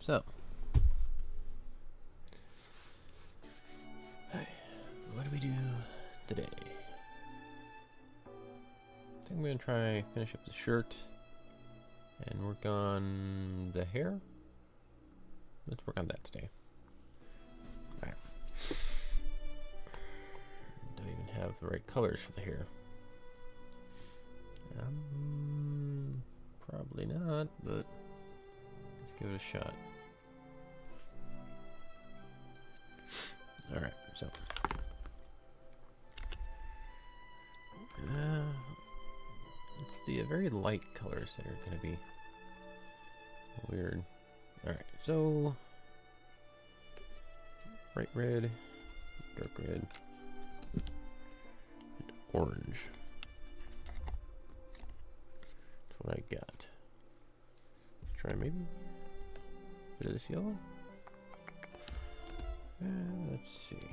So, what do we do today? I think I'm gonna try finish up the shirt and work on the hair. Let's work on that today. Alright. Do I even have the right colors for the hair? Probably not, but let's give it a shot. Alright, so it's the very light colors that are going to be weird. Alright, so bright red, dark red, and orange. That's what I got. Let's try maybe a bit of this yellow. Let's see.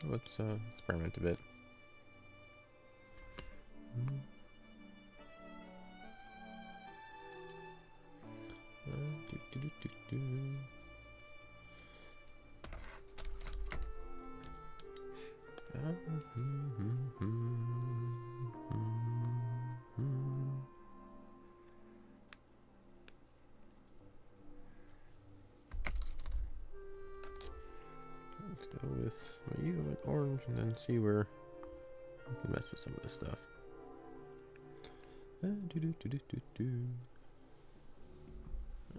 Let's experiment a bit. Let's go with my yellow and orange and then see where we can mess with some of this stuff.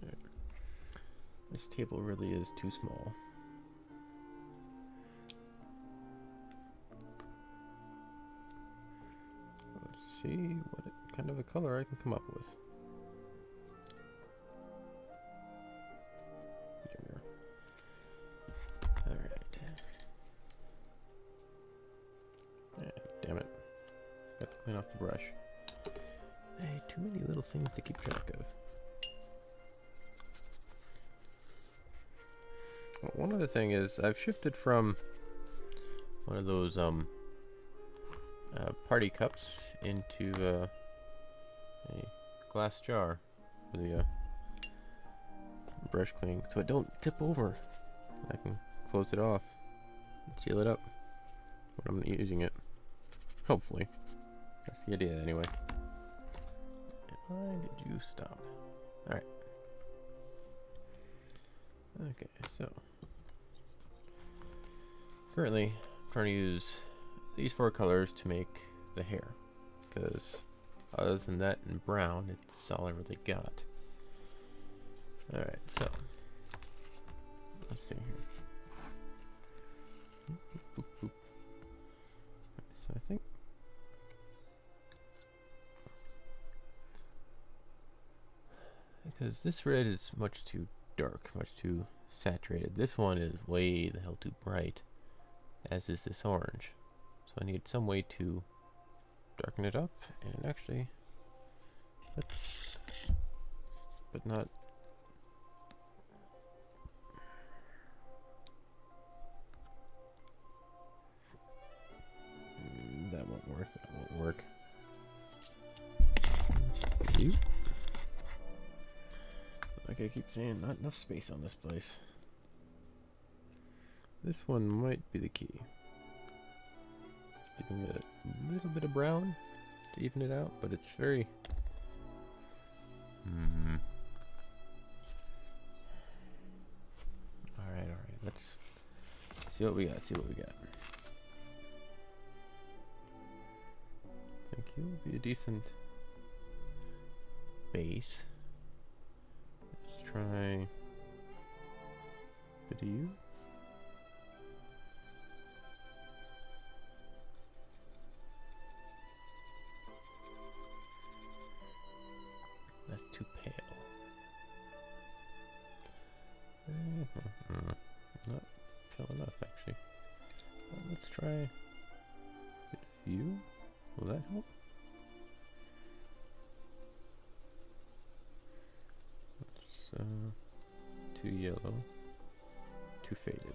Alright. This table really is too small. Let's see what kind of a color I can come up with. There we are. Alright. Damn it. Got to clean off the brush. Hey, too many little things to keep track of. Well, one other thing is I've shifted from one of those party cups into a glass jar for the brush cleaning, so it don't tip over. I can close it off and seal it up when I'm using it. Hopefully, that's the idea anyway. Why did you stop? Alright. Okay, so currently I'm trying to use these 4 colors to make the hair, because other than that and brown, it's all I really got. Alright, so let's see here. So I think because this red is much too dark, much too saturated. This one is way the hell too bright, as is this orange. So I need some way to darken it up, and actually, let's, but not, that won't work, that won't work. You? Like I keep saying, not enough space on this place. This one might be the key. Giving it a little bit of brown to even it out, but it's very... Alright, let's see what we got, I think you'll be a decent base. Let's try a bit of you. That's too pale. Not pale enough, actually. Well, let's try a bit of you. Will that help? Let's, too yellow. Too faded.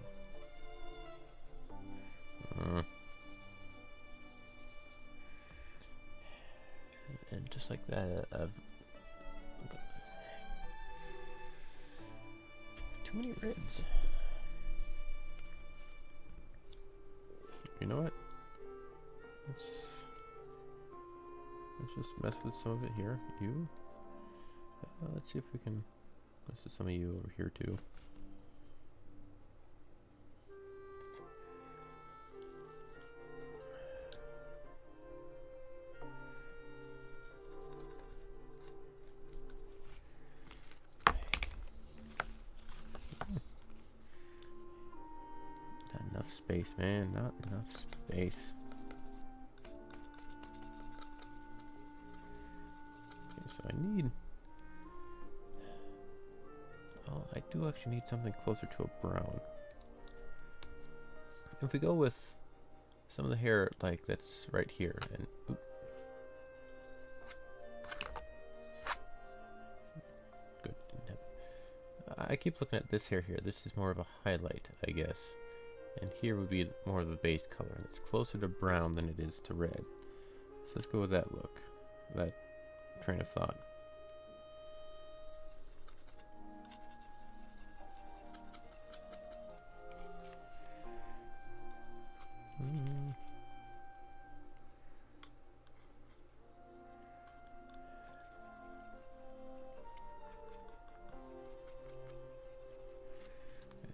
And just like that, I've Reds. You know what? Let's just mess with some of it here. You. Let's see if we can mess with some of you over here too. Not enough space, man. Not enough space. So I need, oh, I do actually need something closer to a brown. If we go with some of the hair like that's right here, and oop. Good, didn't have, I keep looking at this hair here. This is more of a highlight, I guess, and here would be more of a base color, and it's closer to brown than it is to red. So let's go with that look, that train of thought.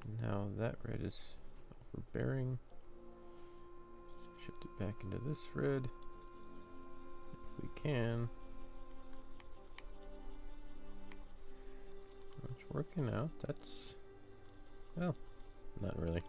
And now that red is overbearing. Shift it back into this red if we can. It's working out. That's, well, not really.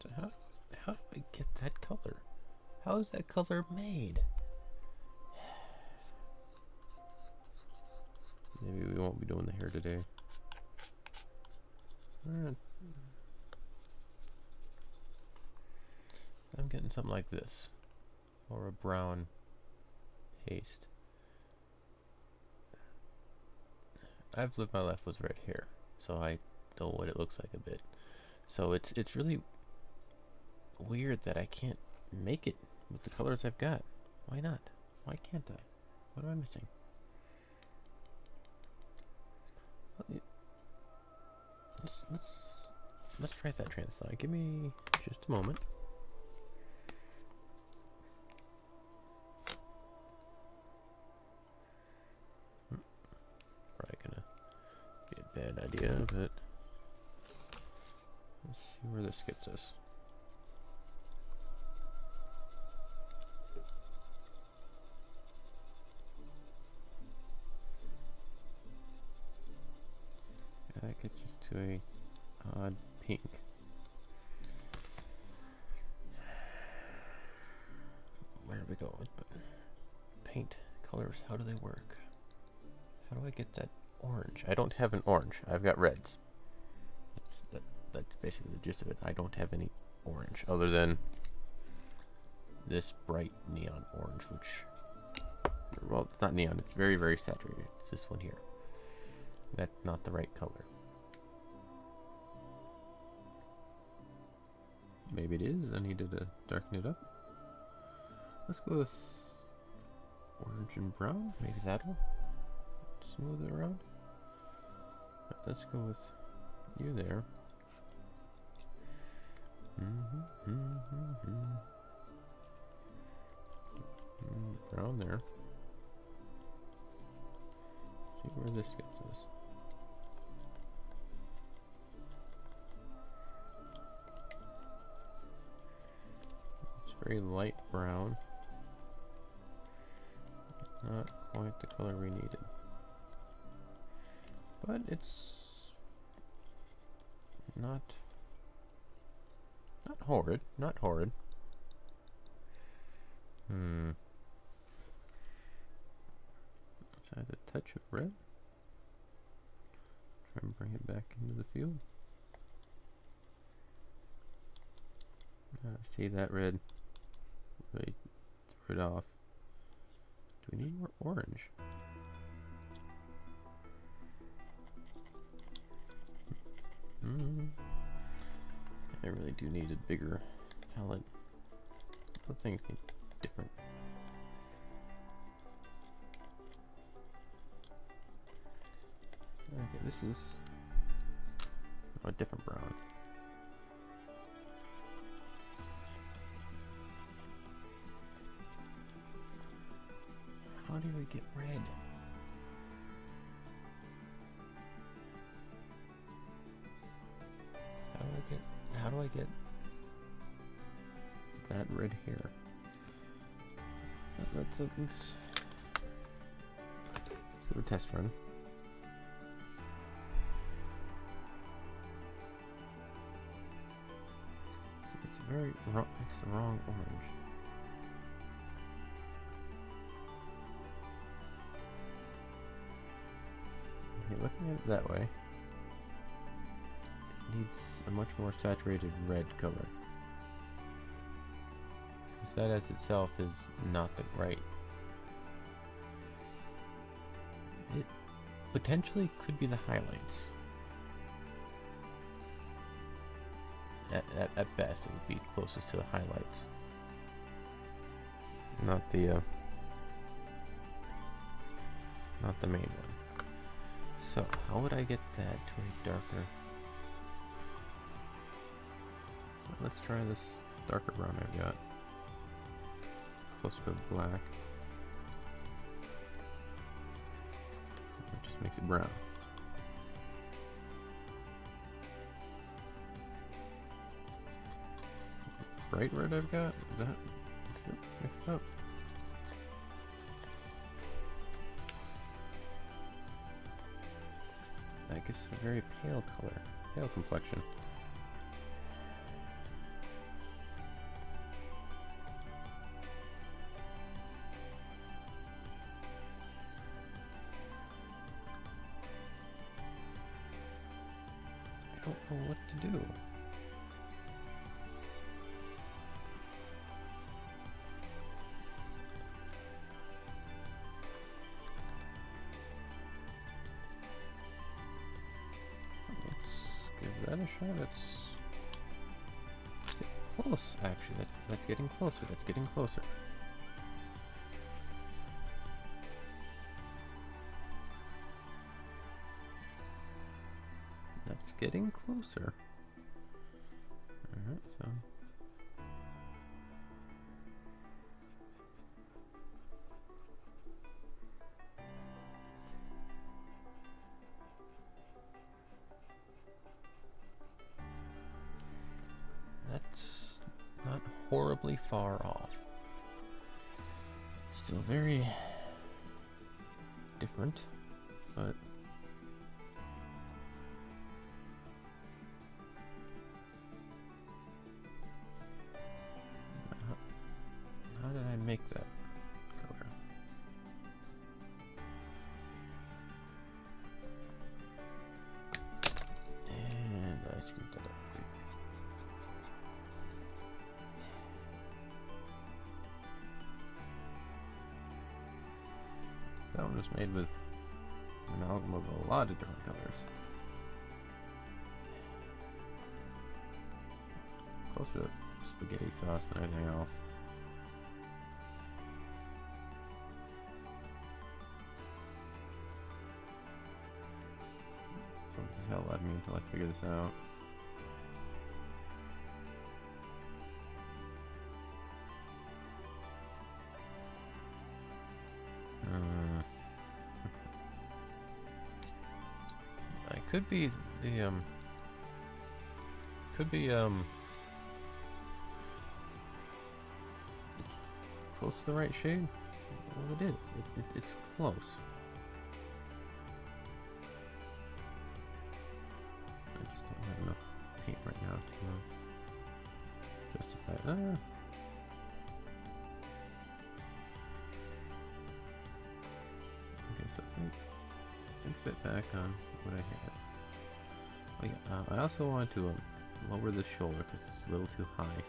So how do I get that color? How is that color made? Maybe we won't be doing the hair today. Alright. I'm getting something like this. Or a brown paste. I've lived my life with red hair, so I know what it looks like a bit. So it's really weird that I can't make it with the colors I've got. Why not? Why can't I? What am I missing? Let's try that train of thought. Give me just a moment. Probably gonna be a bad idea, but let's see where this gets us. That gets us to a odd pink. Where do we go? Paint colors, how do they work? How do I get that orange? I don't have an orange. I've got reds. That's basically the gist of it. I don't have any orange other than this bright neon orange, which, well, it's not neon. It's very, very saturated. It's this one here. That's not the right color. Maybe it is. I needed to darken it up. Let's go with orange and brown. Maybe that'll smooth it around. Right, let's go with you there. Brown there. See where this gets us. It's very light brown. Not quite the color we needed. But it's not horrid. Not horrid. Let's add a touch of red. Try and bring it back into the field. See that red really it off. Do we need more orange? I really do need a bigger palette. The things need different. Okay, this is a different brown. How do we get red? How do I get that red here? Let's do a test run. So it's very wrong. It's the wrong orange. Okay, looking at it that way, it needs a much more saturated red color. Because that as itself is not the right. It potentially could be the highlights. At best, it would be closest to the highlights. Not the main one. So, how would I get that to a darker? Let's try this darker brown I've got. Closer to black. It just makes it brown. Bright red I've got? Is that mixed up? I guess it's a very pale color, pale complexion. I don't know what to do. That a shot? It's getting close, actually. That's getting closer. That's getting closer. That's getting closer. Alright, so that's not horribly far off. Still very different, but how did I make that color? And I screwed that up. That one was made with an amalgam of a lot of different colors. Closer to spaghetti sauce than anything else. What the hell out of me until I figure this out. Could be the it's close to the right shade. Well, it is. It's close. I just don't have enough paint right now to justify it. Okay, so I think a bit back on what I had. Oh yeah, I also want to lower the shoulder because it's a little too high.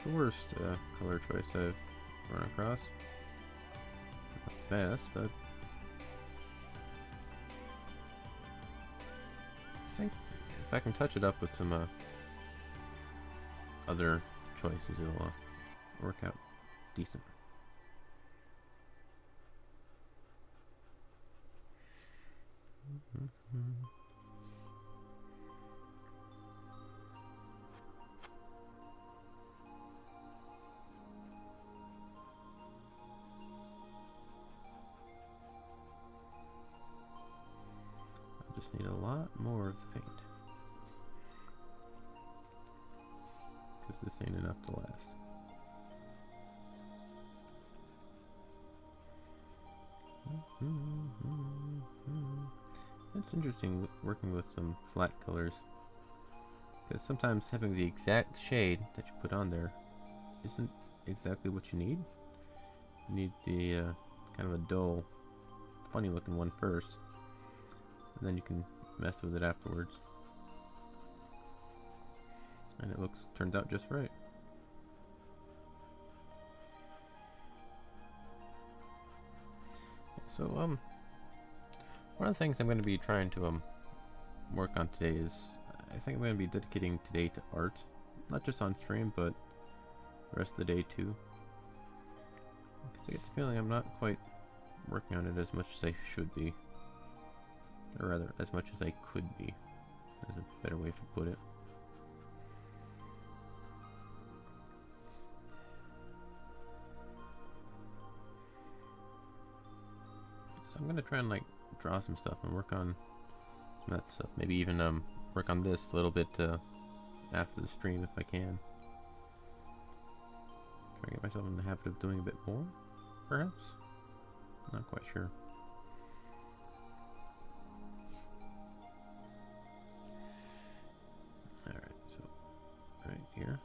the worst color choice I've run across. Not the best, but I think if I can touch it up with some other choices, it'll work out decent. I just need a lot more of the paint, because this ain't enough to last. It's interesting working with some flat colors, because sometimes having the exact shade that you put on there isn't exactly what you need. You need the kind of a dull, funny looking one first, and then you can mess with it afterwards. And it turns out just right. So one of the things I'm going to be trying to work on today is, I think I'm going to be dedicating today to art, not just on stream, but the rest of the day too. Because I get the feeling I'm not quite working on it as much as I should be, or rather, as much as I could be, is a better way to put it. So I'm going to try and draw some stuff and work on that stuff. Maybe even work on this a little bit after the stream if I can. Try to get myself in the habit of doing a bit more, perhaps? Not quite sure. Alright, so right here,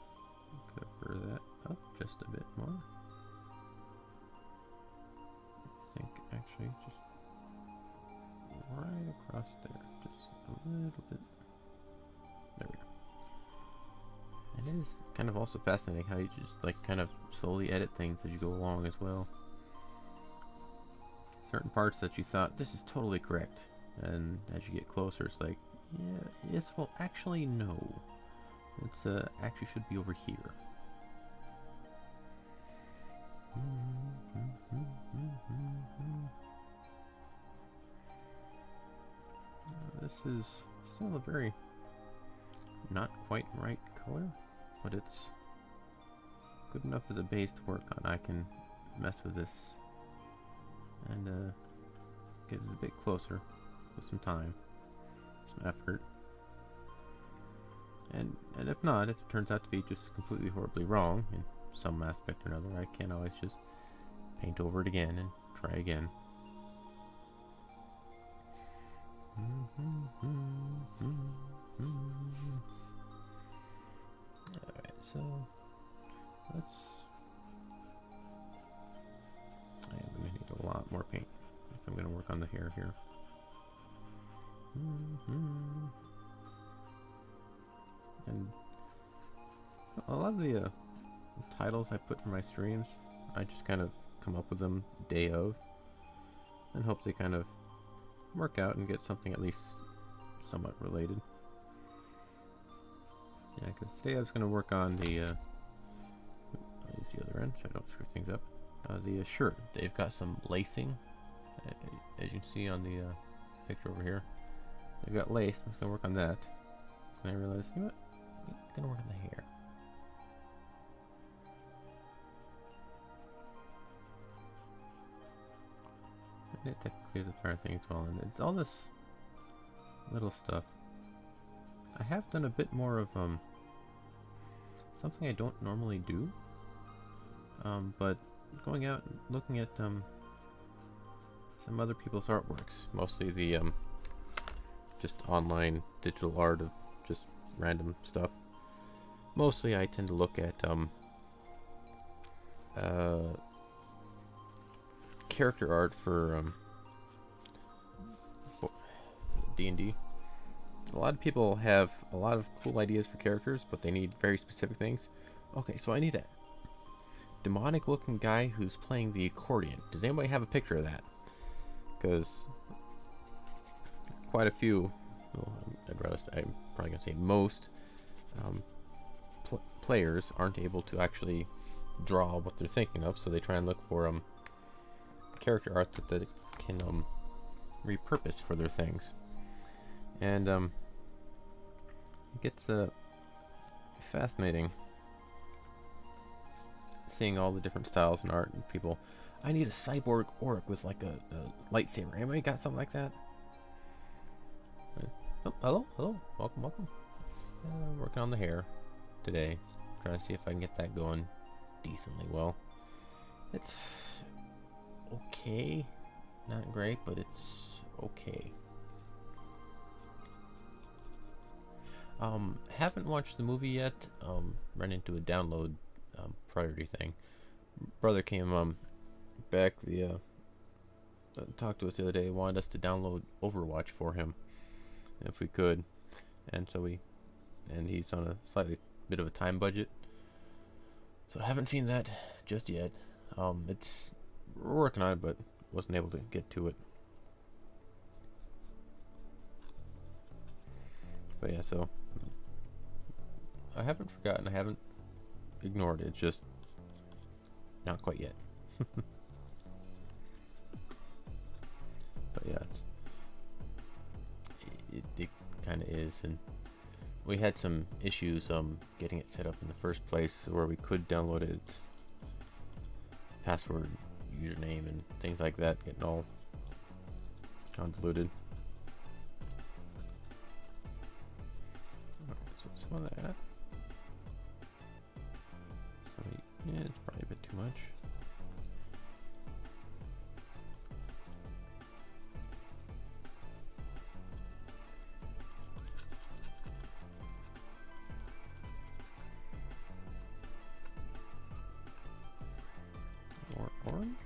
cover that up just a bit more. I think actually just right across there, just a little bit. There we go. And it is kind of also fascinating how you just kind of slowly edit things as you go along as well. Certain parts that you thought this is totally correct, and as you get closer, it's like, yeah, yes, well, actually no, it's actually should be over here. This is still a very not quite right color, but it's good enough as a base to work on. I can mess with this and get it a bit closer with some time, some effort. And if not, if it turns out to be just completely horribly wrong in some aspect or another, I can always just paint over it again and try again. Alright, so let's... I am going to need a lot more paint if I'm going to work on the hair here. And a lot of the titles I put for my streams, I just kind of come up with them day of and hope they kind of work out and get something at least somewhat related. Yeah, because today I was going to work on the I'll use the other end so I don't screw things up. The shirt. They've got some lacing, as you can see on the picture over here. They've got lace. I was going to work on that. So I realized, you know what? I'm going to work on the hair. And it technically is a fair thing as well. And it's all this little stuff. I have done a bit more of something I don't normally do. But going out and looking at some other people's artworks, mostly the just online digital art of just random stuff. Mostly I tend to look at character art for D&D. A lot of people have a lot of cool ideas for characters, but they need very specific things. Okay, so I need a demonic looking guy who's playing the accordion. Does anybody have a picture of that? Because quite a few, well, I'm probably gonna say most players aren't able to actually draw what they're thinking of, so they try and look for character art that they can repurpose for their things. And it gets fascinating seeing all the different styles and art and people. I need a cyborg orc with like a lightsaber. Anybody got something like that? Oh, hello, welcome. Working on the hair today, trying to see if I can get that going decently well. It's okay, not great, but it's okay. Haven't watched the movie yet. Ran into a download priority thing. Brother came back talked to us the other day. Wanted us to download Overwatch for him if we could, and so and he's on a slightly bit of a time budget, so I haven't seen that just yet. It's we're working on it, but wasn't able to get to it. But yeah, so I haven't forgotten, I haven't ignored it, it's just not quite yet. But yeah, it kind of is, and we had some issues getting it set up in the first place where we could download its password, username, and things like that, getting all convoluted. So some of that. Yeah, it's probably a bit too much. More orange?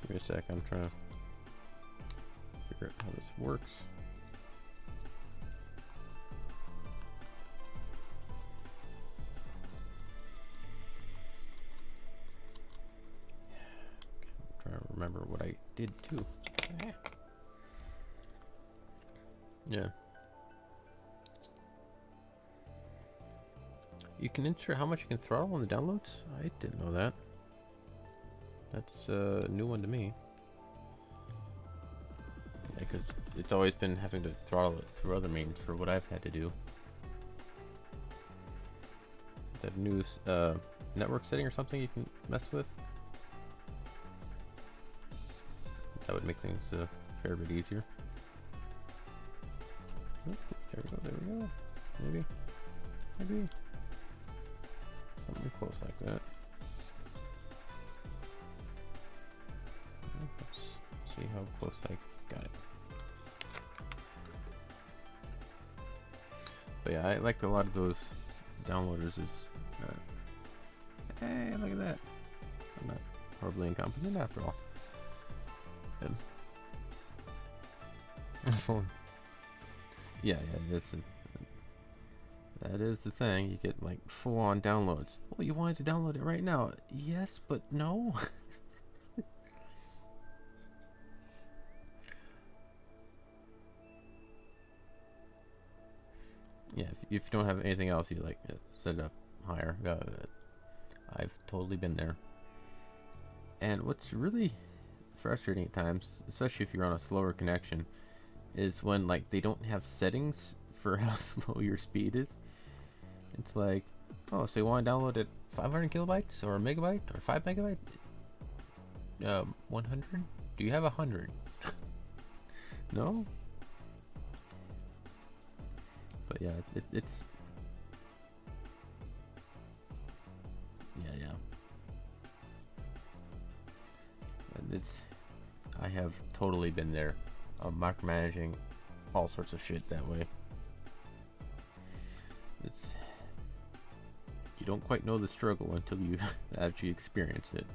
Give me a sec, I'm trying to figure out how this works. Remember what I did too. Yeah. You can insert how much you can throttle on the downloads? I didn't know that. That's a new one to me. Yeah, because it's always been having to throttle it through other means for what I've had to do. Is that a new network setting or something you can mess with? That would make things a fair bit easier. Oh, there we go. Maybe. Something close like that. Let's see how close I got it. But yeah, I like a lot of those downloaders hey, look at that. I'm not horribly incompetent after all. Yeah, that is the thing. You get like full-on downloads. Well, you wanted to download it right now. Yes, but no. Yeah, if you don't have anything else, you like set it up higher. I've totally been there. And what's really frustrating at times, especially if you're on a slower connection, is when like they don't have settings for how slow your speed is. It's like, oh, so you want to download at 500 kilobytes or a megabyte or 5 megabyte? 100? Do you have 100? No? But yeah, it's yeah. And I have totally been there, micromanaging all sorts of shit that way. You don't quite know the struggle until you actually experience it.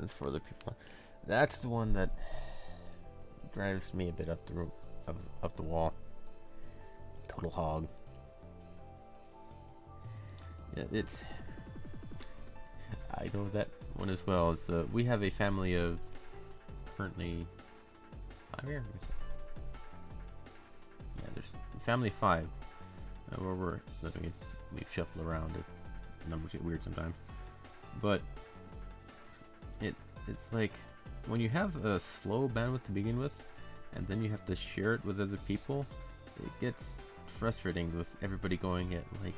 That's for other people. That's the one that drives me a bit up the up the wall. Total hog. Yeah, it's. I know that one as well. It's we have a family of currently 5 here. Yeah, there's a family of 5 where we're living. We shuffle around. The numbers get weird sometimes, but it's like when you have a slow bandwidth to begin with, and then you have to share it with other people. It gets frustrating with everybody going at like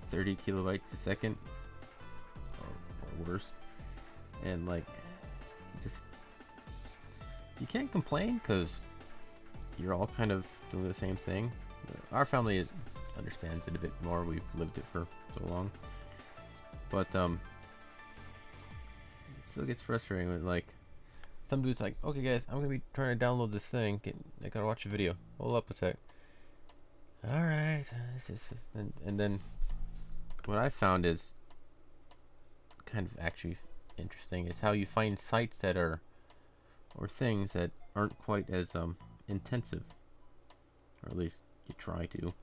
30 kilobytes a second or worse, and like just you can't complain because you're all kind of doing the same thing. Our family understands it a bit more. We've lived it for so long, but it still gets frustrating when like some dude's like, okay guys, I'm gonna be trying to download this thing, I gotta watch a video, hold up a sec. Alright, and then what I found is kind of actually interesting is how you find sites that are, or things that aren't quite as intensive, or at least you try to.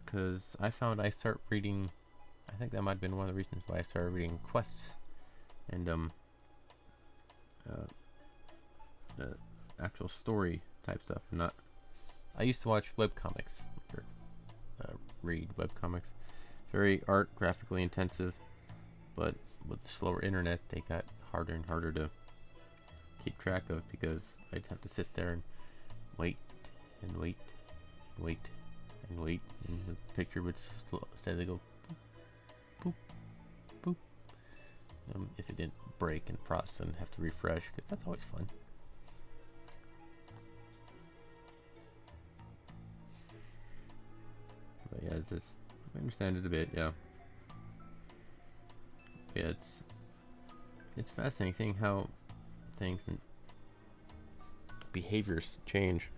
Because I found I start reading, I think that might have been one of the reasons why I started reading quests and actual story type stuff. Not, I used to watch webcomics or read webcomics. Very art graphically intensive, but with the slower internet, they got harder and harder to keep track of because I'd have to sit there and wait and wait and wait and wait, and the picture would steadily go boop, boop, boop. If it didn't break in the process and have to refresh, because that's always fun. But yeah, it's just, I understand it a bit, yeah. Yeah, it's fascinating seeing how things and behaviors change.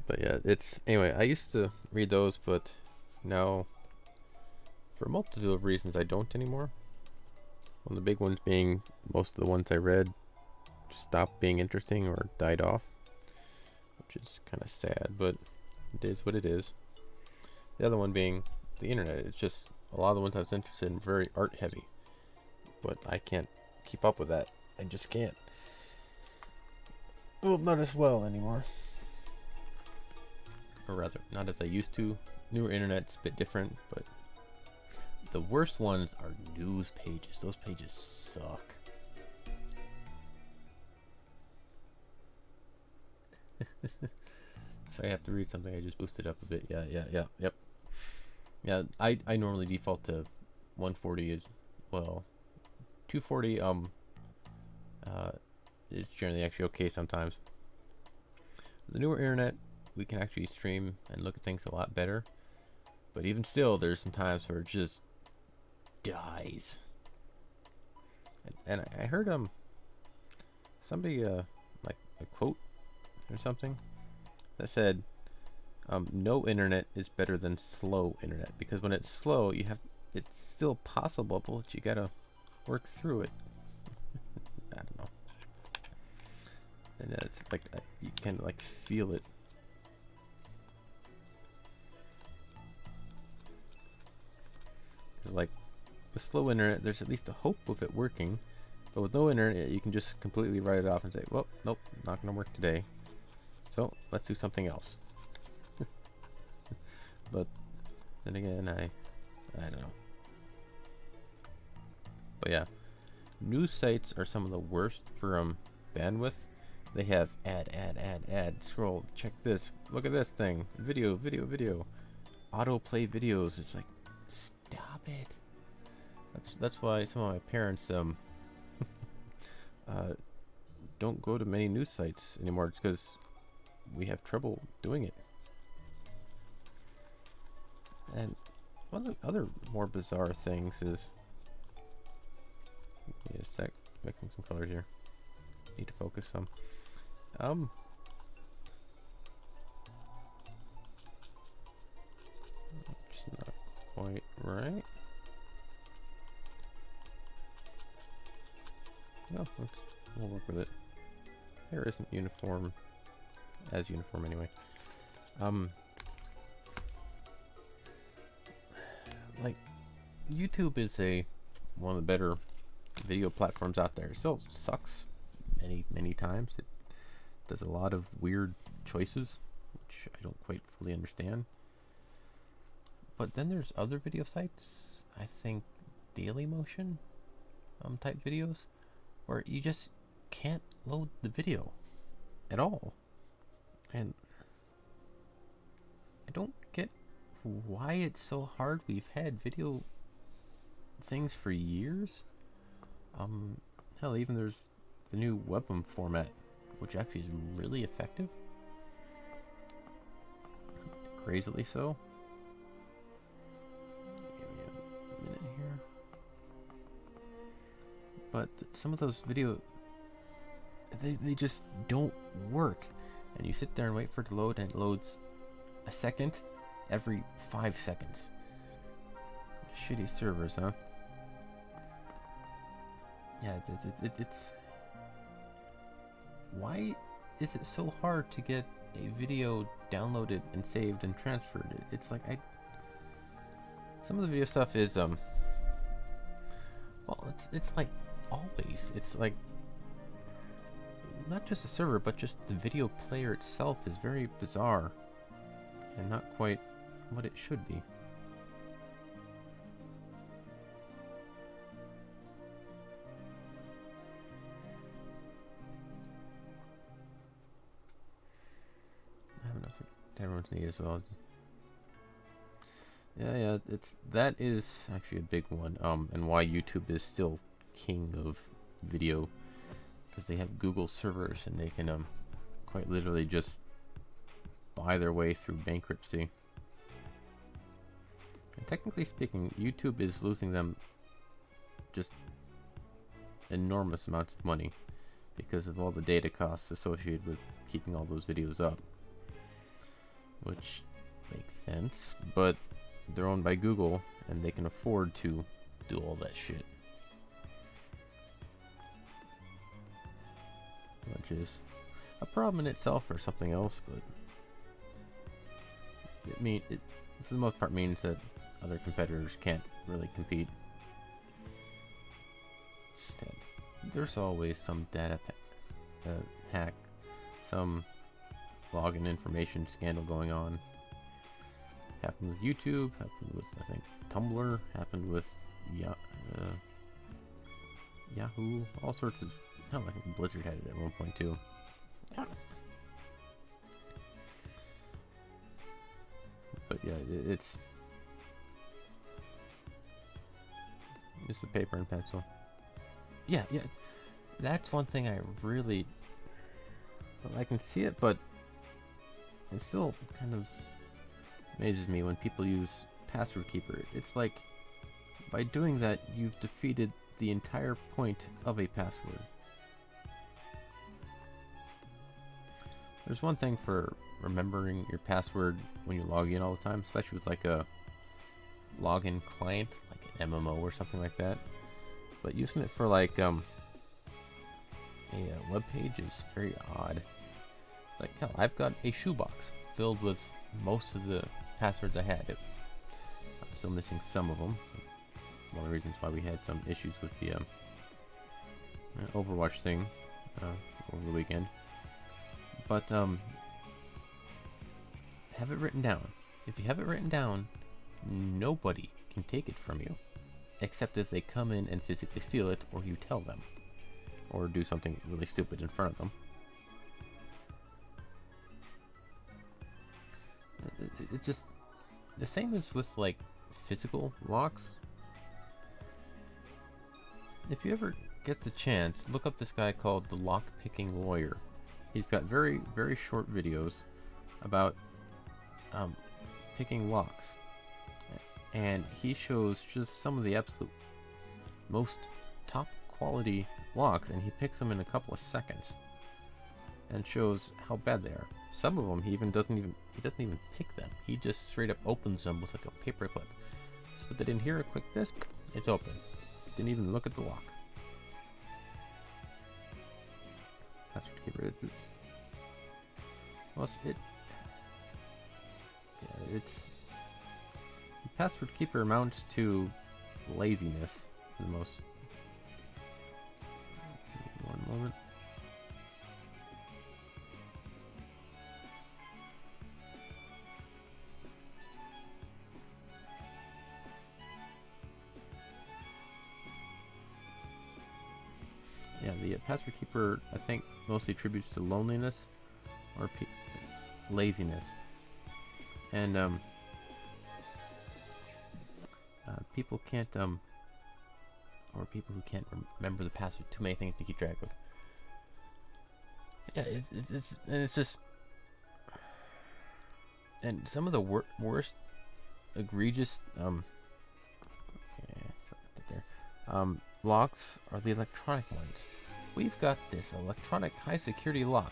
But yeah, it's, anyway, I used to read those, but now, for a multitude of reasons, I don't anymore. One of the big ones being most of the ones I read stopped being interesting or died off, which is kind of sad, but it is what it is. The other one being the internet. It's just a lot of the ones I was interested in very art heavy, but I can't keep up with that. I just can't. Well, not as well anymore. Or rather, not as I used to. Newer internet's a bit different, but the worst ones are news pages. Those pages suck. So I have to read something, I just boosted up a bit. Yep. Yeah, I normally default to 140 as well. 240 is generally actually okay sometimes. The newer internet, we can actually stream and look at things a lot better. But even still, there's some times where it just dies. And I heard somebody like a quote or something that said no internet is better than slow internet, because when it's slow it's still possible, but you gotta work through it. I don't know. And it's like you can like feel it. Like with slow internet, there's at least a hope of it working, but with no internet, you can just completely write it off and say, well, nope, not gonna work today, so let's do something else. But then again, I don't know. But yeah, news sites are some of the worst for bandwidth. They have ad, scroll, check this, look at this thing, video, autoplay videos. It's like, stop it. That's why some of my parents don't go to many news sites anymore. It's because we have trouble doing it. And one of the other more bizarre things is, give me a sec, mixing some colors here. Need to focus some. It's not quite right? No, we'll work with it. Hair isn't uniform, as uniform anyway. Like, YouTube is one of the better video platforms out there. It still sucks many times. It does a lot of weird choices, which I don't quite fully understand. But then there's other video sites, I think Dailymotion type videos, where you just can't load the video at all. And I don't get why it's so hard. We've had video things for years. Hell, even there's the new WebM format, which actually is really effective. Crazily so. Give me a minute here. But some of those video, they just don't work. And you sit there and wait for it to load, and it loads a second every 5 seconds. Shitty servers, huh? Yeah, it's why is it so hard to get a video downloaded and saved and transferred? It's like some of the video stuff is well, it's like always. It's like not just the server, but just the video player itself is very bizarre and not quite what it should be. I have enough for everyone's need as well. Yeah, that is actually a big one. And why YouTube is still king of video, because they have Google servers and they can quite literally just buy their way through bankruptcy. And technically speaking, YouTube is losing them just enormous amounts of money because of all the data costs associated with keeping all those videos up, which makes sense, but they're owned by Google and they can afford to do all that shit, which is a problem in itself or something else, but it for the most part means that other competitors can't really compete. Instead, there's always some data hack, some login information scandal going on. Happened with YouTube, happened with, I think, Tumblr, happened with Yahoo, all sorts of... Hell, I think Blizzard had it at one point too. But yeah, it's the paper and pencil. Yeah, that's one thing I really... Well, I can see it, but it still kind of amazes me when people use Password Keeper. It's like, by doing that, you've defeated the entire point of a password. There's one thing for remembering your password when you log in all the time, especially with like a login client, like an MMO or something like that. But using it for like a web page is very odd. It's like, hell, I've got a shoebox filled with most of the passwords I had. I'm still missing some of them. One of the reasons why we had some issues with the Overwatch thing over the weekend. But have it written down. If you have it written down, nobody can take it from you, except if they come in and physically steal it, or you tell them, or do something really stupid in front of them. It just, the same as with like physical locks. If you ever get the chance, look up this guy called the Lock Picking Lawyer. He's got very, very short videos about picking locks, and he shows just some of the absolute most top quality locks, and he picks them in a couple of seconds and shows how bad they are. Some of them he doesn't even pick them. He just straight up opens them with like a paper clip. Slip it in here, click this, it's open. Didn't even look at the lock. Password keeper, it's well, it's password keeper amounts to laziness for the most. One moment. Yeah, the password keeper, I think, mostly attributes to loneliness or laziness. And people can't or people who can't remember the password. Too many things to keep track of. Yeah, it's just, and some of the worst, egregious locks are the electronic ones. We've got this electronic high security lock.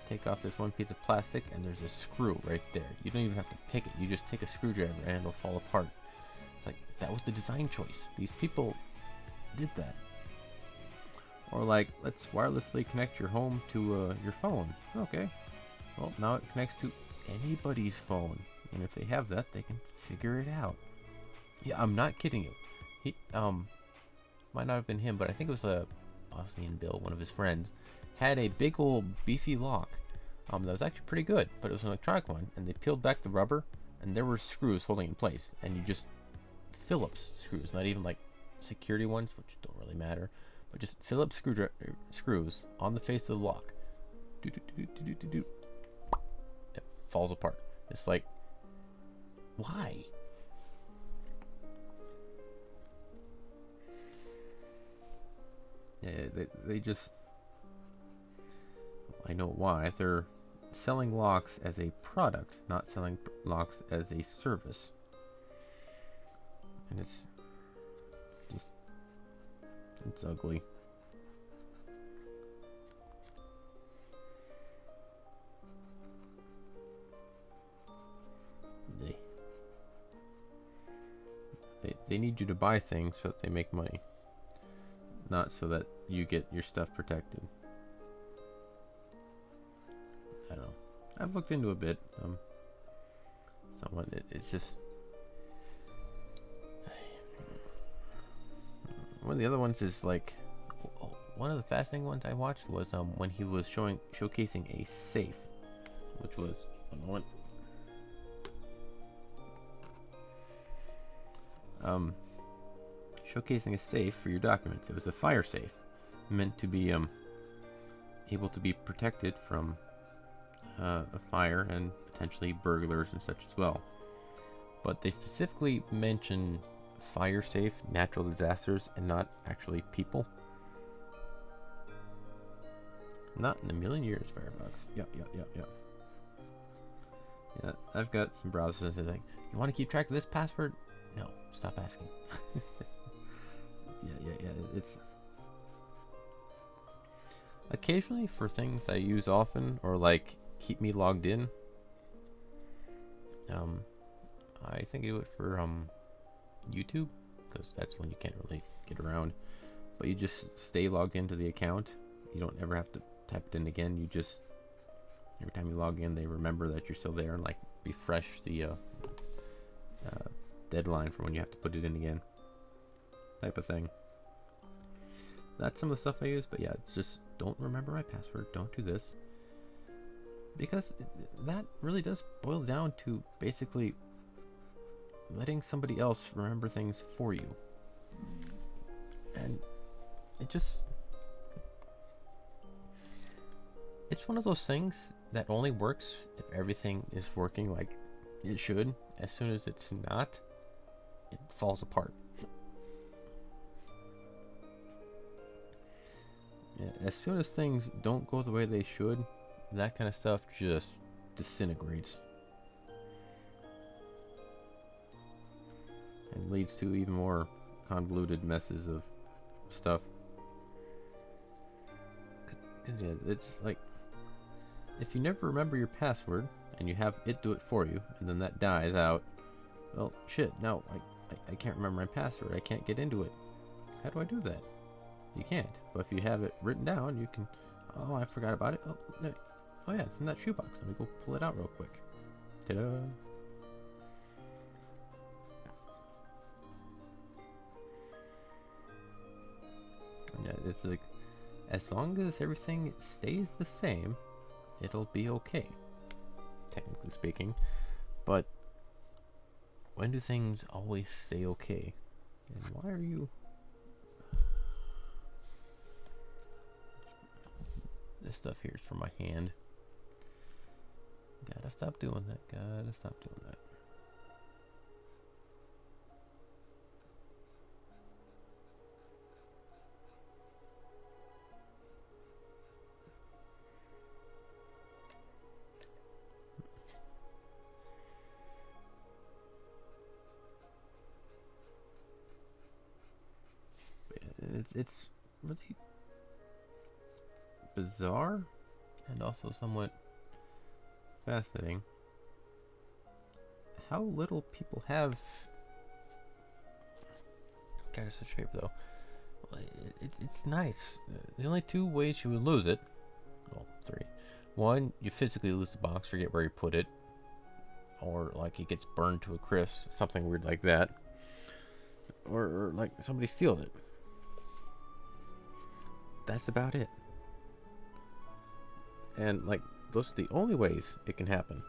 Take off this one piece of plastic and there's a screw right there. You don't even have to pick it. You just take a screwdriver and it'll fall apart. It's like, that was the design choice. These people did that. Or like, let's wirelessly connect your home to your phone. Okay. Well, now it connects to anybody's phone. And if they have that, they can figure it out. Yeah, I'm not kidding you. He, might not have been him, but I think it was Bosnian Bill, one of his friends, had a big old beefy lock that was actually pretty good, but it was an electronic one, and they peeled back the rubber, and there were screws holding it in place, and you just Phillips screws, not even like security ones, which don't really matter, but just Phillips screws on the face of the lock. It falls apart. It's like, why? Yeah, they just, I know why. They're selling locks as a product, not selling locks as a service. And it's just, it's ugly. They need you to buy things so that they make money, not so that you get your stuff protected. I don't know. I've looked into a bit. Somewhat. It's just one of the other ones is like, one of the fascinating ones I watched was when he was showcasing a safe, which was showcasing a safe for your documents. It was a fire safe, meant to be able to be protected from a fire and potentially burglars and such as well. But they specifically mention fire safe, natural disasters, and not actually people. Not in a million years, Firefox. Yeah. Yeah, I've got some browsers that are like, you want to keep track of this password? No, stop asking. Yeah. It's occasionally for things I use often or like keep me logged in. I think I do it for YouTube, because that's when you can't really get around. But you just stay logged into the account. You don't ever have to type it in again. You just, every time you log in, they remember that you're still there and like refresh the deadline for when you have to put it in again, type of thing. That's some of the stuff I use, but yeah, it's just, don't remember my password, don't do this, because that really does boil down to basically letting somebody else remember things for you. And it's one of those things that only works if everything is working like it should. As soon as it's not, it falls apart. Yeah, as soon as things don't go the way they should, that kind of stuff just disintegrates. And leads to even more convoluted messes of stuff. It's like, if you never remember your password and you have it do it for you, and then that dies out, well, shit, now I can't remember my password. I can't get into it. How do I do that? You can't. But if you have it written down, you can... Oh, I forgot about it. Oh, no. Oh yeah, it's in that shoebox. Let me go pull it out real quick. Ta-da! Yeah, it's like, as long as everything stays the same, it'll be okay, technically speaking. But when do things always stay okay? And why are you... This stuff here is for my hand. Gotta stop doing that. Gotta stop doing that. It's really bizarre and also somewhat fascinating how little people have. God, it's such paper though. It's nice. The only two ways you would lose it, well, three. One, you physically lose the box, forget where you put it, or like it gets burned to a crisp, something weird like that, or like somebody steals it. That's about it. And like those are the only ways it can happen.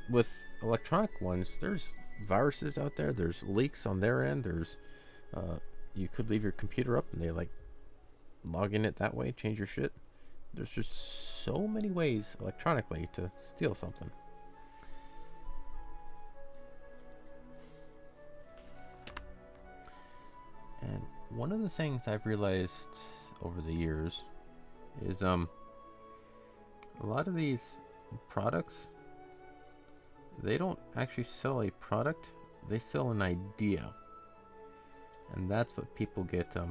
With electronic ones, there's viruses out there, there's leaks on their end, there's you could leave your computer up and they like log in it that way, change your shit. There's just so many ways electronically to steal something. And one of the things I've realized over the years is a lot of these products, they don't actually sell a product, they sell an idea. And that's what people get give me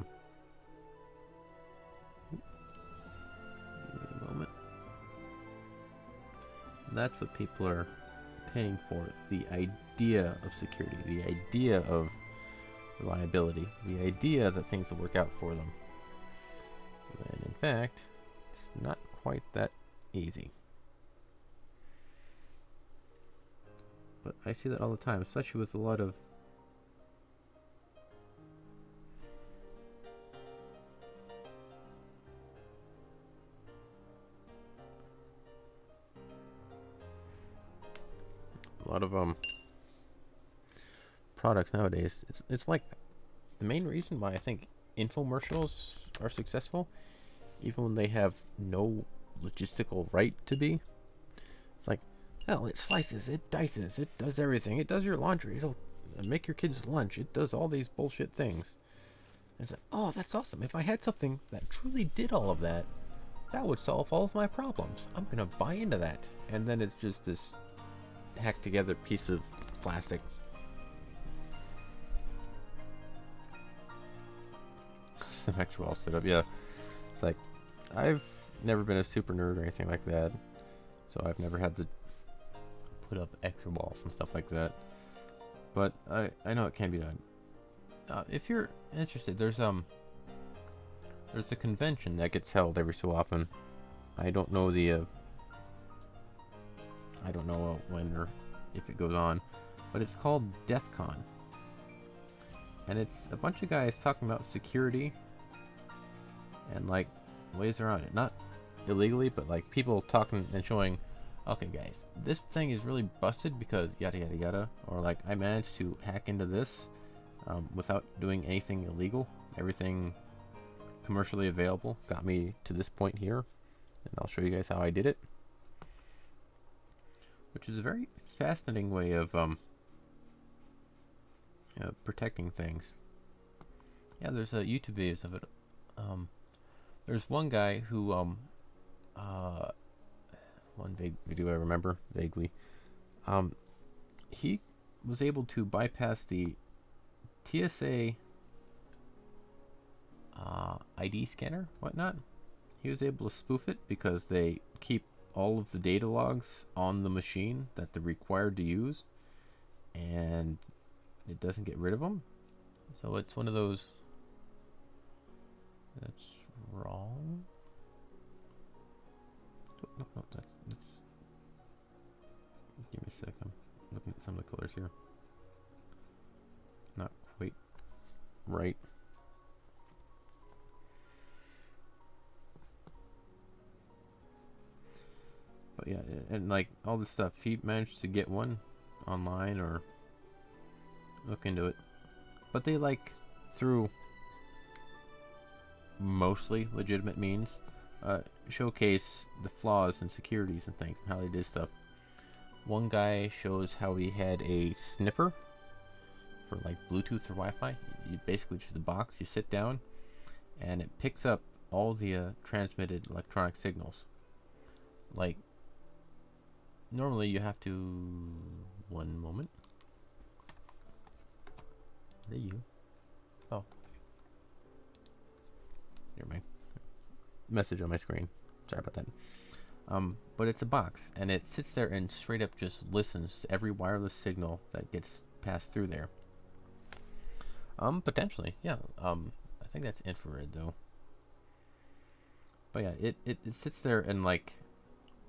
a moment. That's what people are paying for, the idea of security, the idea of reliability, the idea that things will work out for them. When in fact, it's not quite that easy. But I see that all the time, especially with a lot of products nowadays. It's like the main reason why I think infomercials are successful, even when they have no logistical right to be. It's like, well, it slices, it dices, it does everything. It does your laundry, it'll make your kids lunch, it does all these bullshit things. And it's like, oh, that's awesome. If I had something that truly did all of that, that would solve all of my problems. I'm gonna buy into that. And then it's just this hacked together piece of plastic. Some extra wall set up, yeah. It's like, I've never been a super nerd or anything like that, so I've never had to put up extra walls and stuff like that. But I know it can be done. If you're interested, there's a convention that gets held every so often. I don't know when or if it goes on, but it's called DEF CON. And it's a bunch of guys talking about security and like ways around it. Not illegally, but like people talking and showing, okay guys, this thing is really busted because yada yada yada, or like I managed to hack into this without doing anything illegal. Everything commercially available got me to this point here, and I'll show you guys how I did it, which is a very fascinating way of protecting things. Yeah, there's YouTube videos of it. There's one guy who one video I remember vaguely. He was able to bypass the TSA ID scanner, whatnot. He was able to spoof it because they keep all of the data logs on the machine that they're required to use, and it doesn't get rid of them. So it's one of those that's wrong. No, that's give me a sec. I'm looking at some of the colors here. Not quite right. But yeah, and like all this stuff, he managed to get one online or look into it. But they like through mostly legitimate means showcase the flaws and securities and things and how they did stuff. One guy shows how he had a sniffer for like Bluetooth or Wi-Fi. You basically just a box. You sit down, and it picks up all the transmitted electronic signals. Like normally, you have to. One moment. Are you? Oh, never mind. Message on my screen. Sorry about that. But it's a box, and it sits there and straight up just listens to every wireless signal that gets passed through there. Potentially, yeah. I think that's infrared though. But yeah, it sits there and like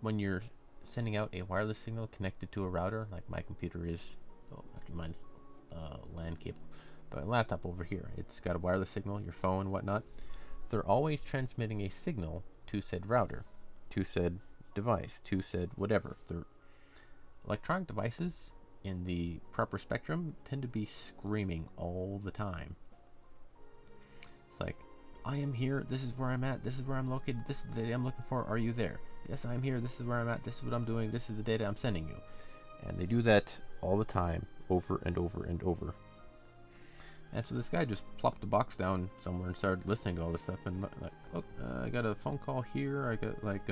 when you're sending out a wireless signal connected to a router, like my computer is. Oh, actually mine's LAN cable. But a laptop over here, it's got a wireless signal, your phone, whatnot. They're always transmitting a signal to said router, to said device, to said whatever. They're electronic devices in the proper spectrum tend to be screaming all the time. It's like, I am here, this is where I'm at, this is where I'm located, this is the data I'm looking for, are you there? Yes, I'm here, this is where I'm at, this is what I'm doing, this is the data I'm sending you. And they do that all the time, over and over and over. And so this guy just plopped the box down somewhere and started listening to all this stuff. And like, look, I got a phone call here. I got like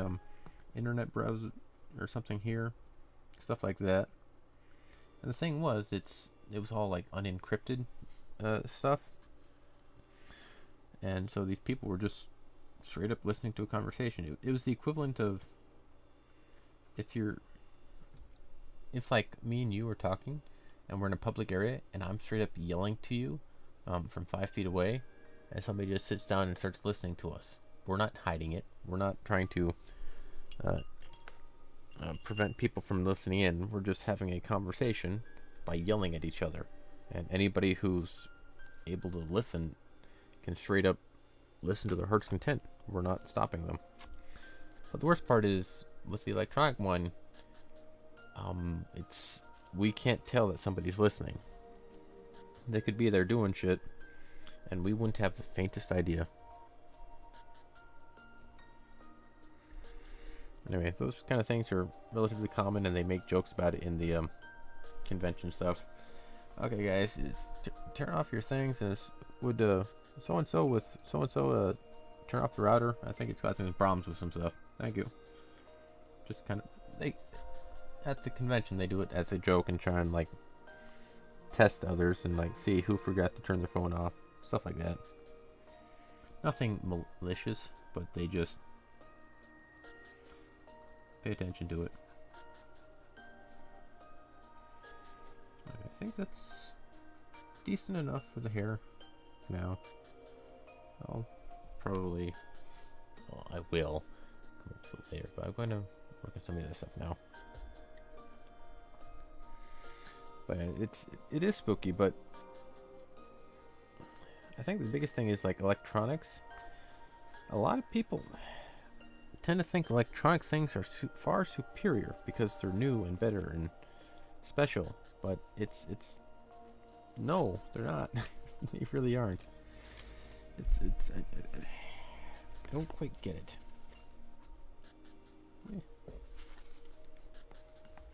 internet browser or something here, stuff like that. And the thing was, it was all like unencrypted stuff. And so these people were just straight up listening to a conversation. It was the equivalent of if like me and you are talking, and we're in a public area, and I'm straight up yelling to you. From 5 feet away, and somebody just sits down and starts listening to us. We're not hiding it. We're not trying to prevent people from listening in. We're just having a conversation by yelling at each other. And anybody who's able to listen can straight up listen to their heart's content. We're not stopping them. But the worst part is, with the electronic one, we can't tell that somebody's listening. They could be there doing shit, and we wouldn't have the faintest idea. Anyway, those kind of things are relatively common, and they make jokes about it in the convention stuff. Okay, guys, turn off your things. Would so-and-so with so-and-so turn off the router? I think it's got some problems with some stuff. Thank you. Just kind of... At the convention, they do it as a joke and try and, like, test others and like see who forgot to turn their phone off, stuff like that. Nothing malicious, but they just pay attention to it. I think that's decent enough for the hair now. I'll probably, well, I will come up to it later, but I'm going to work on some of this stuff now. But it is spooky, but I think the biggest thing is like electronics. A lot of people tend to think electronic things are far superior because they're new and better and special, but it's no, they're not. They really aren't. I don't quite get it.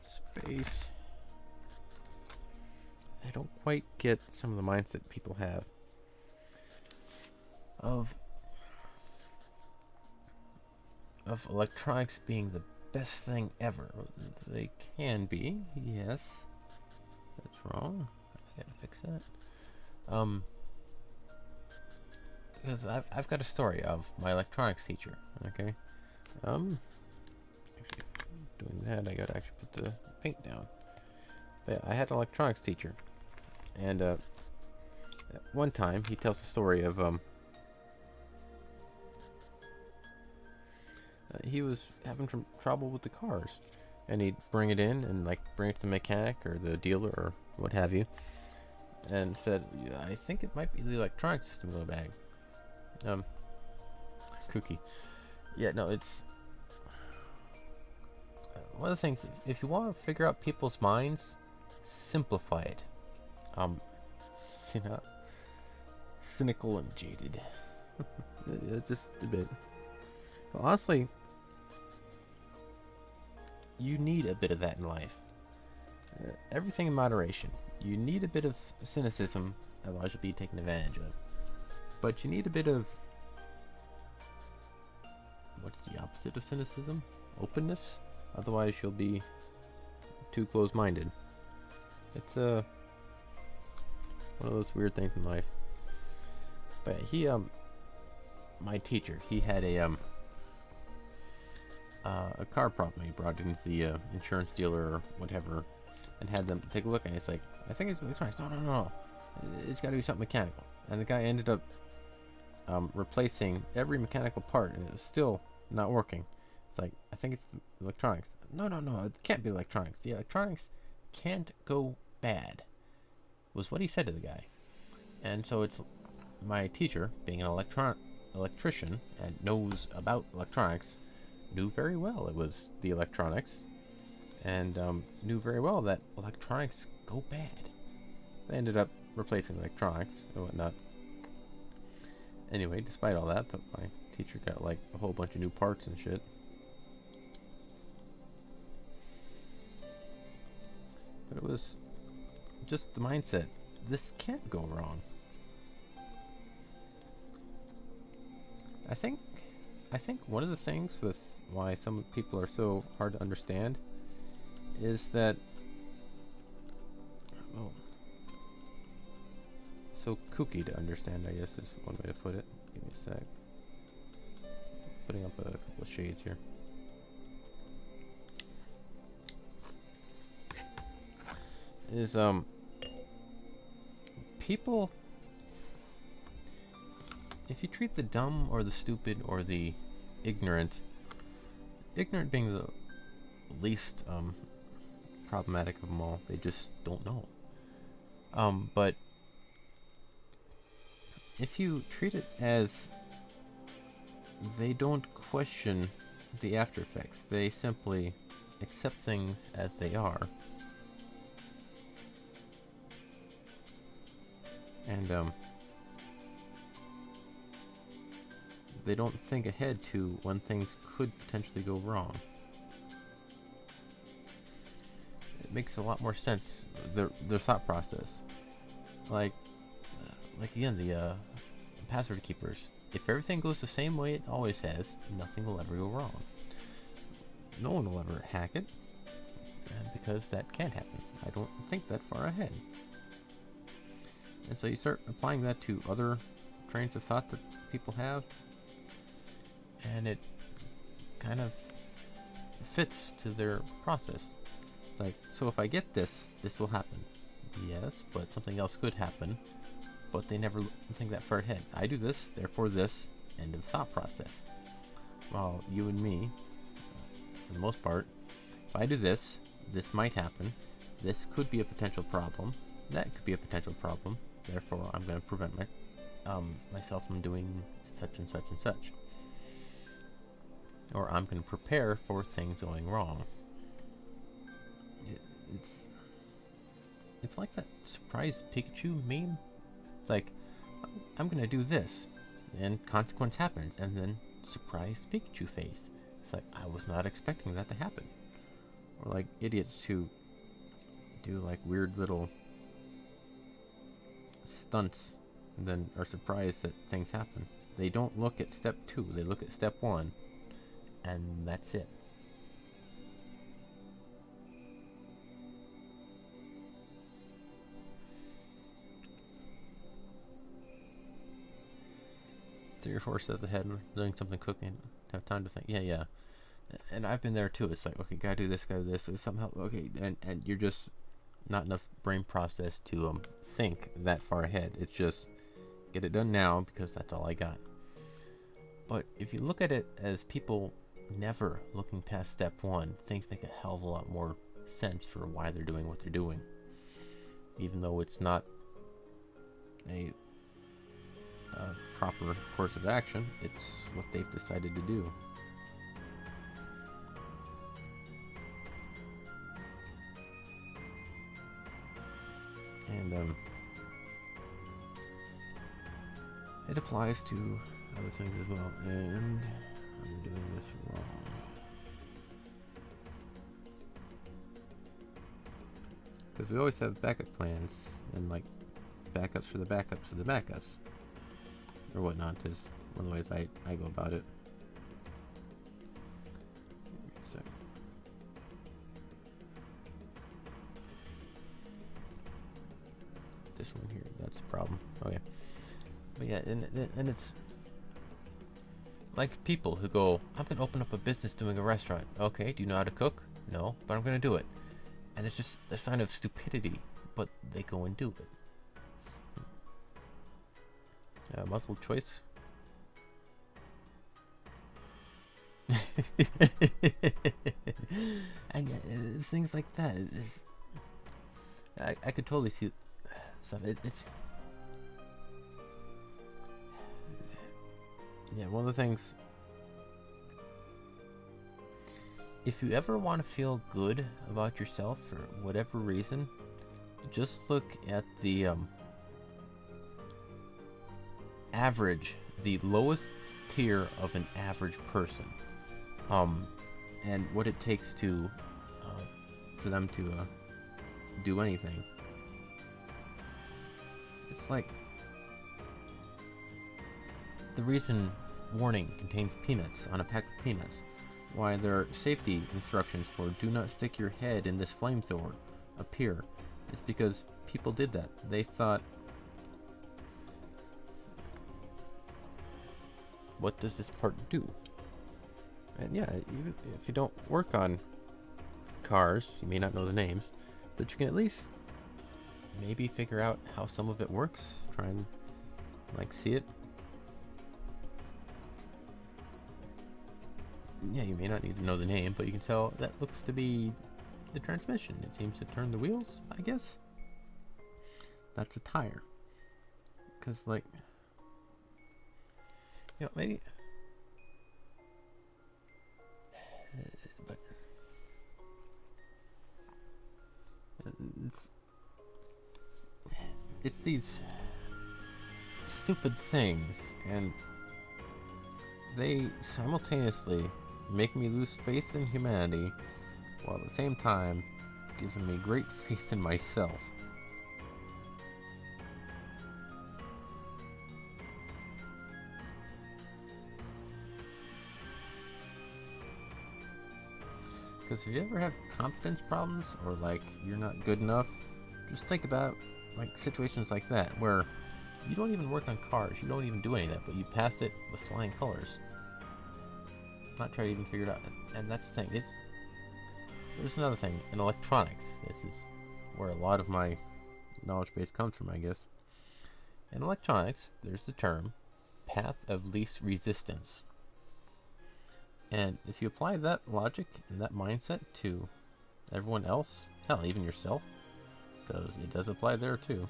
Space. I don't quite get some of the mindset people have of electronics being the best thing ever. They can be, yes. That's wrong. I gotta fix that. Because I've got a story of my electronics teacher. Okay. Actually, doing that, I gotta actually put the paint down. But yeah, I had an electronics teacher. And one time he tells the story of he was having some trouble with the cars, and he'd bring it in and like bring it to the mechanic or the dealer or what have you, and said, yeah, I think it might be the electronic system in the bag. Kooky. Yeah, no, it's one of the things. If you want to figure out people's minds, simplify it. You know, cynical and jaded. Just a bit. But honestly, you need a bit of that in life. Everything in moderation. You need a bit of cynicism, otherwise you'll be taken advantage of. But you need a bit of... what's the opposite of cynicism? Openness? Otherwise you'll be too close-minded. It's one of those weird things in life. But he, my teacher, he had a car problem. He brought it into the insurance dealer or whatever, and had them take a look. And he's like, I think it's electronics. No. It's got to be something mechanical. And the guy ended up replacing every mechanical part, and it was still not working. It's like, I think it's electronics. No, it can't be electronics. The electronics can't go bad, was what he said to the guy. And so it's my teacher, being an electrician and knows about electronics, knew very well it was the electronics, and knew very well that electronics go bad. They ended up replacing electronics and whatnot. Anyway, despite all that, my teacher got like a whole bunch of new parts and shit. But it was just the mindset. This can't go wrong. I think one of the things with why some people are so hard to understand is that, oh, so kooky to understand, I guess, is one way to put it. Give me a sec. Putting up a couple of shades here. Is people, if you treat the dumb or the stupid or the ignorant being the least problematic of them all, they just don't know. But if you treat it as they don't question the after effects, they simply accept things as they are. And they don't think ahead to when things could potentially go wrong. It makes a lot more sense, their thought process. Like again, the password keepers. If everything goes the same way it always has, nothing will ever go wrong. No one will ever hack it, because that can't happen. I don't think that far ahead. And so you start applying that to other trains of thought that people have, and it kind of fits to their process. It's like, so if I get this, this will happen. Yes, but something else could happen, but they never think that far ahead. I do this, therefore this, end of thought process. While you and me, for the most part, if I do this, this might happen, this could be a potential problem, that could be a potential problem, therefore I'm going to prevent myself from doing such and such and such. Or I'm going to prepare for things going wrong. It's like that surprise Pikachu meme. It's like, I'm going to do this, and consequence happens, and then surprise Pikachu face. It's like, I was not expecting that to happen. Or like idiots who do like weird little stunts and then are surprised that things happen. They don't look at step 2, they look at step 1, and that's it. Three or 4 steps ahead, doing something cooking, have time to think. Yeah. And I've been there too. It's like, okay, gotta do this, so somehow, okay, and you're just not enough brain process to think that far ahead. It's just get it done now because that's all I got. But if you look at it as people never looking past step one, things make a hell of a lot more sense for why they're doing what they're doing. Even though it's not a proper course of action, it's what they've decided to do. And it applies to other things as well. And I'm doing this wrong. Because we always have backup plans and like backups for the backups of the backups. Or whatnot is one of the ways I go about it. So. This one here, that's the problem. Okay. But yeah, and it's like people who go, I'm going to open up a business doing a restaurant. Okay, do you know how to cook? No, but I'm going to do it. And it's just a sign of stupidity, but they go and do it. Multiple choice. And yeah, it's things like that. I could totally see stuff. It's yeah, one of the things. If you ever want to feel good about yourself for whatever reason, just look at the average, the lowest tier of an average person, and what it takes to for them to do anything. It's like the reason warning contains peanuts on a pack of peanuts, why there are safety instructions for do not stick your head in this flamethrower appear. It's because people did that. They thought, what does this part do? And yeah, even if you don't work on cars, you may not know the names, but you can at least maybe figure out how some of it works. Try and like see it. Yeah, you may not need to know the name, but you can tell that looks to be the transmission. It seems to turn the wheels, I guess. That's a tire. Because, like, you know, maybe. But it's these stupid things, and they simultaneously make me lose faith in humanity, while at the same time giving me great faith in myself. Because if you ever have confidence problems, or like you're not good enough, just think about like situations like that where you don't even work on cars, you don't even do any of that, but you pass it with flying colors. Not try to even figure it out. And that's the thing. There's another thing in electronics. This is where a lot of my knowledge base comes from, I guess. In electronics, there's the term path of least resistance. And if you apply that logic and that mindset to everyone else, hell, even yourself, because it does apply there too,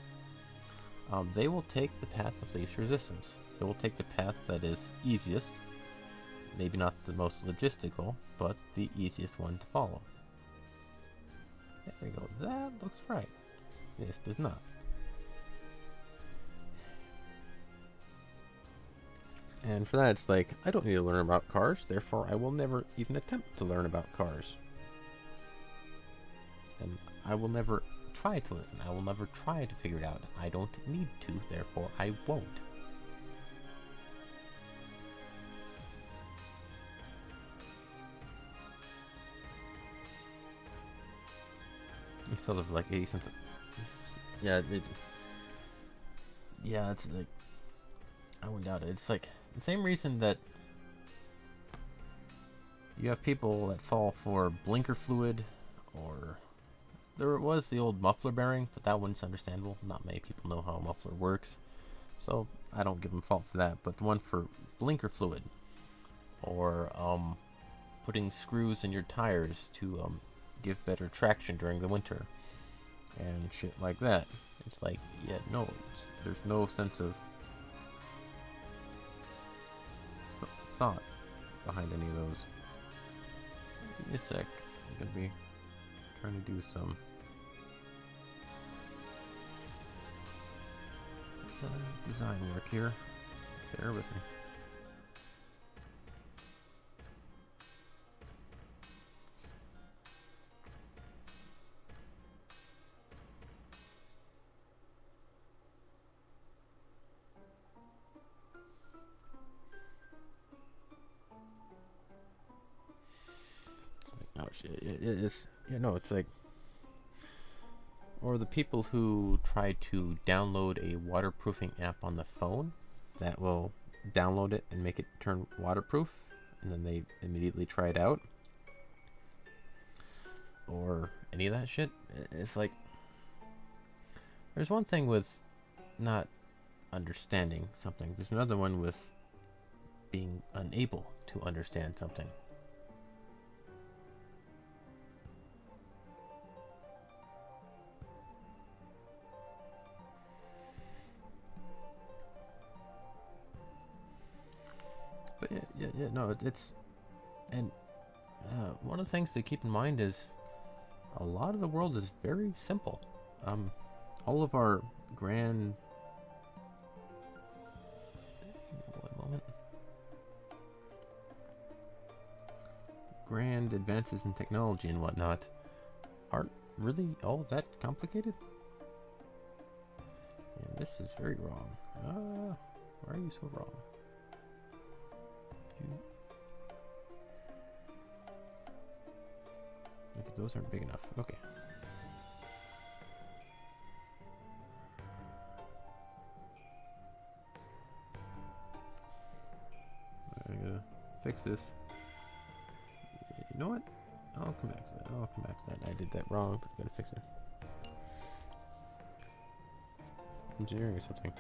they will take the path of least resistance. They will take the path that is easiest, maybe not the most logistical, but the easiest one to follow. There we go. That looks right. This does not. And for that, it's like, I don't need to learn about cars, therefore I will never even attempt to learn about cars. And I will never try to listen. I will never try to figure it out. I don't need to, therefore I won't. It's sort of like 80 something. Yeah, it's like, I wouldn't doubt it. It's like the same reason that you have people that fall for blinker fluid or there was the old muffler bearing, but that one's understandable. Not many people know how a muffler works, so I don't give them fault for that. But the one for blinker fluid, or putting screws in your tires to give better traction during the winter, and shit like that. It's like, yeah, no, there's no sense of thought behind any of those. Give me a sec. I'm gonna be trying to do some design work here. Bear with me. Oh shit! It's it's like, or the people who try to download a waterproofing app on the phone that will download it and make it turn waterproof, and then they immediately try it out, or any of that shit. It's like, there's one thing with not understanding something. There's another one with being unable to understand something. But no, it's, and one of the things to keep in mind is a lot of the world is very simple. All of our grand, grand advances in technology and whatnot aren't really all that complicated. And this is very wrong. Why are you so wrong? Okay, those aren't big enough. Okay. I gotta fix this. You know what? I'll come back to that. I did that wrong, but I gotta fix it. Engineering or something.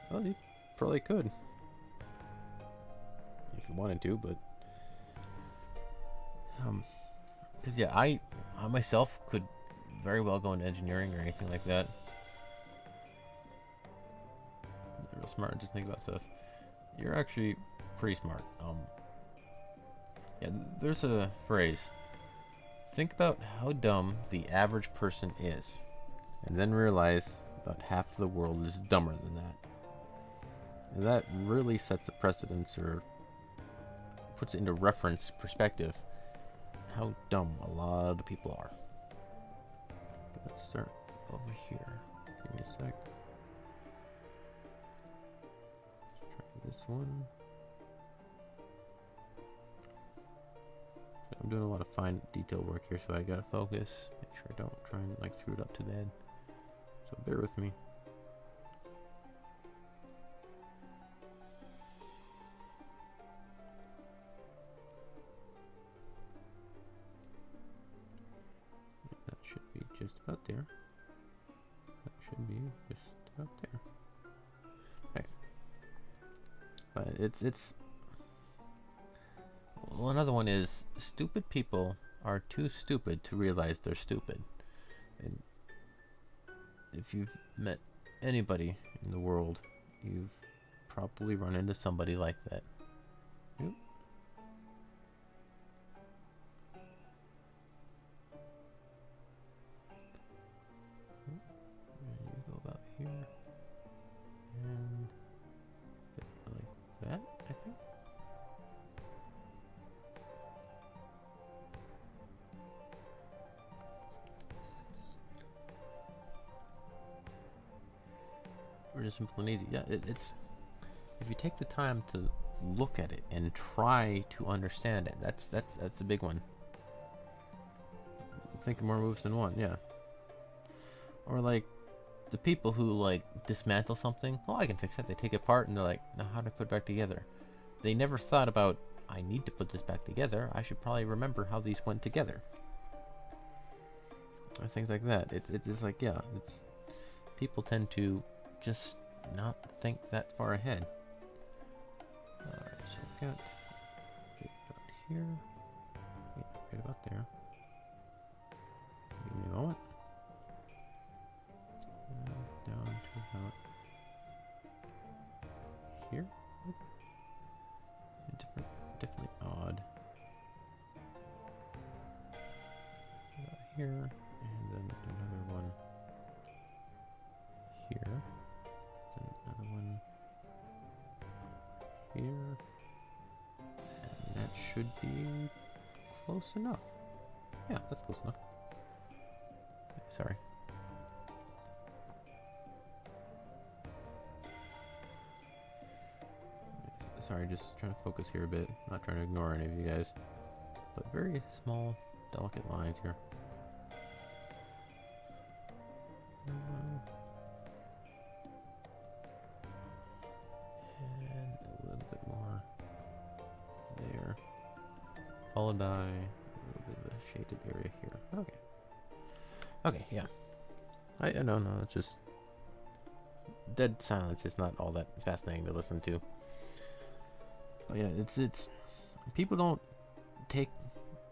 Well, you probably could. If you wanted to, but because yeah, I myself could very well go into engineering or anything like that. You're real smart. Just think about stuff. You're actually pretty smart. Yeah, there's a phrase. Think about how dumb the average person is, and then realize about half the world is dumber than that. And that really sets a precedence, or puts it into reference perspective, how dumb a lot of people are. But let's start over here. Give me a sec. Let's try this one. I'm doing a lot of fine detail work here, so I gotta focus. Make sure I don't try and like screw it up too bad. So bear with me. That should be just about there. That should be just about there. Okay. But it's well, another one is, stupid people are too stupid to realize they're stupid. And if you've met anybody in the world, you've probably run into somebody like that. Oop. And you go about here, and like that, I think. Or just simple and easy. Yeah, it's, if you take the time to look at it and try to understand it, that's a big one. Thinking more moves than one, yeah. Or like the people who like dismantle something. Oh, I can fix that. They take it apart and they're like, now how do I put it back together? They never thought about, I need to put this back together. I should probably remember how these went together. or things like that. It's just like, yeah, it's people tend to just not think that far ahead. Alright, so we've got about here. Yeah, right about there. Give me a moment. Down to about here. Definitely odd. Here, and then another one here. Then another one here. And that should be close enough. Yeah, that's close enough. Sorry. Sorry, just trying to focus here a bit. Not trying to ignore any of you guys. But very small, delicate lines here. And a little bit more there. Followed by a little bit of a shaded area here. Okay. Okay, yeah. No, it's just dead silence is not all that fascinating to listen to. But yeah, it's people don't take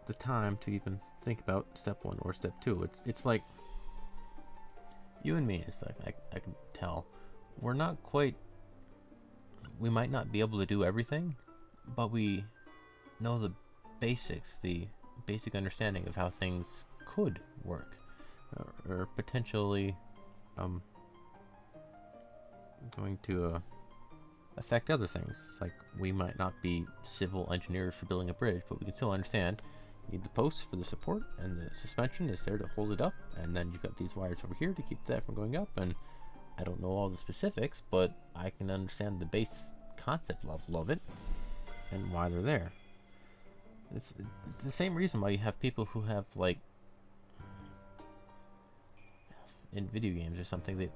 the time to even think about step 1 or step 2. It's like you and me. It's like I can tell we're not quite. We might not be able to do everything, but we know the basics, the basic understanding of how things could work, or potentially going to affect other things. It's like we might not be civil engineers for building a bridge, but we can still understand you need the posts for the support, and the suspension is there to hold it up, and then you've got these wires over here to keep that from going up. And I don't know all the specifics, but I can understand the base concept level of it and why they're there. It's the same reason why you have people who have, like, in video games or something,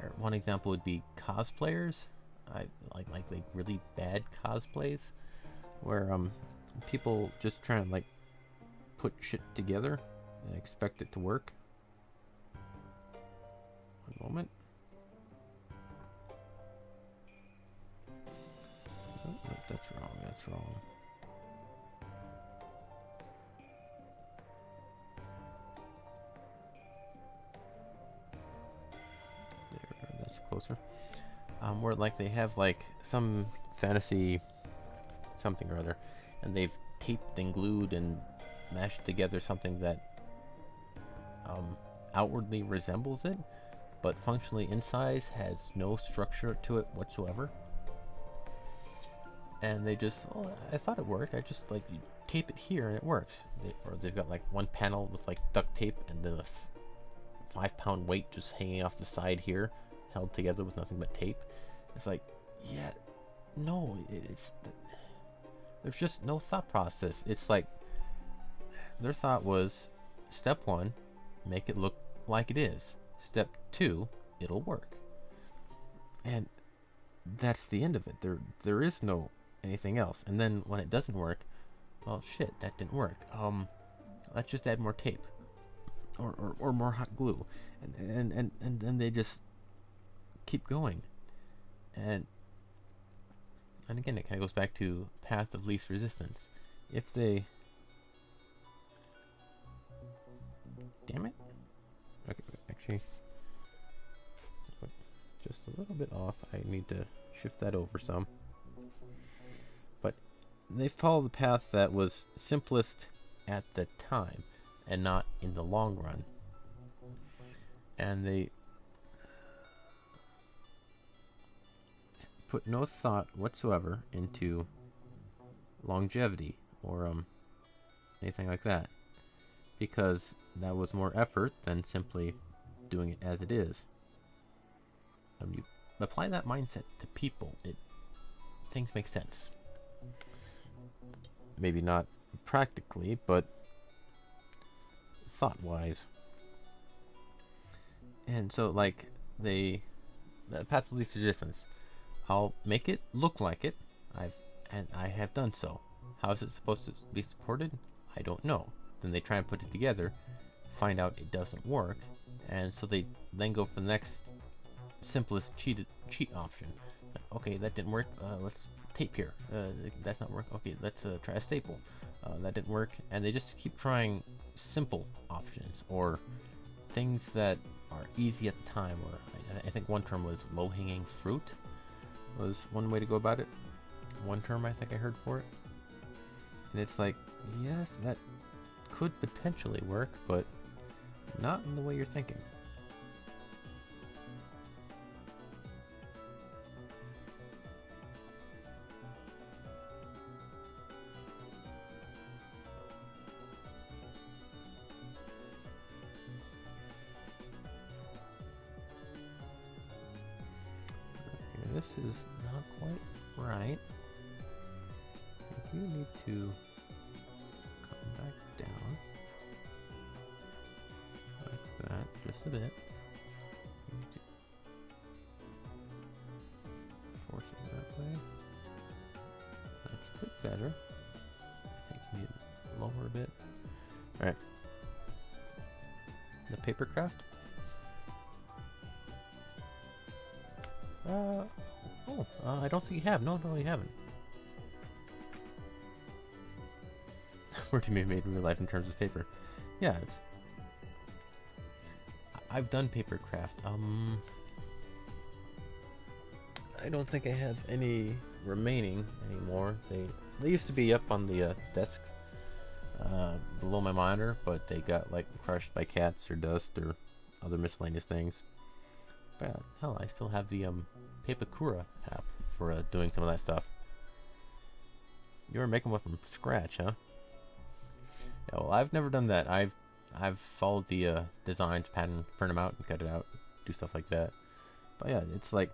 or one example would be cosplayers. I like really bad cosplays where people just try and like put shit together and expect it to work. One moment. Oh, no, that's wrong. That's wrong. Closer. Where like they have like some fantasy something or other, and they've taped and glued and mashed together something that outwardly resembles it, but functionally inside has no structure to it whatsoever. And they just, oh, I thought it worked. I just like you tape it here and it works. Or they've got like one panel with like duct tape and then a 5-pound weight just hanging off the side here, held together with nothing but tape. It's like, yeah, no, there's just no thought process. It's like their thought was, step 1, make it look like it is. Step 2, it'll work. And that's the end of it. There is no anything else. And then when it doesn't work, well, shit, that didn't work. Let's just add more tape or more hot glue, and then they just keep going. And again, it kind of goes back to path of least resistance. If they, damn it, okay, actually, just a little bit off. I need to shift that over some. But they followed the path that was simplest at the time and not in the long run. And they put no thought whatsoever into longevity or anything like that, because that was more effort than simply doing it as it is. You apply that mindset to people, things make sense. Maybe not practically, but thought-wise. And so, like, the path of least resistance, I'll make it look like it. I have done so. How is it supposed to be supported? I don't know. then they try and put it together, find out it doesn't work, and so they then go for the next simplest cheat option. Like, okay, that didn't work. Let's tape here. That's not work. Okay, let's try a staple. That didn't work, and they just keep trying simple options or things that are easy at the time. Or I think one term was low-hanging fruit was one way to go about it. One term I think I heard for it. And it's like, yes, that could potentially work, but not in the way you're thinking. Okay, this is not quite right. I think you need to come back down. Like that, just a bit. Force it that way. That's a bit better. I think you need to lower a bit. Alright. The paper craft? I don't think you have. No, you haven't. What do you mean made in real life in terms of paper? Yeah, I've done paper craft. I don't think I have any remaining anymore. They used to be up on the desk below my monitor, but they got like crushed by cats or dust or other miscellaneous things. But hell, I still have the Papakura app for doing some of that stuff. You were making one from scratch, huh? Yeah, well, I've never done that. I've followed the designs pattern, print them out and cut it out, do stuff like that. But yeah, it's like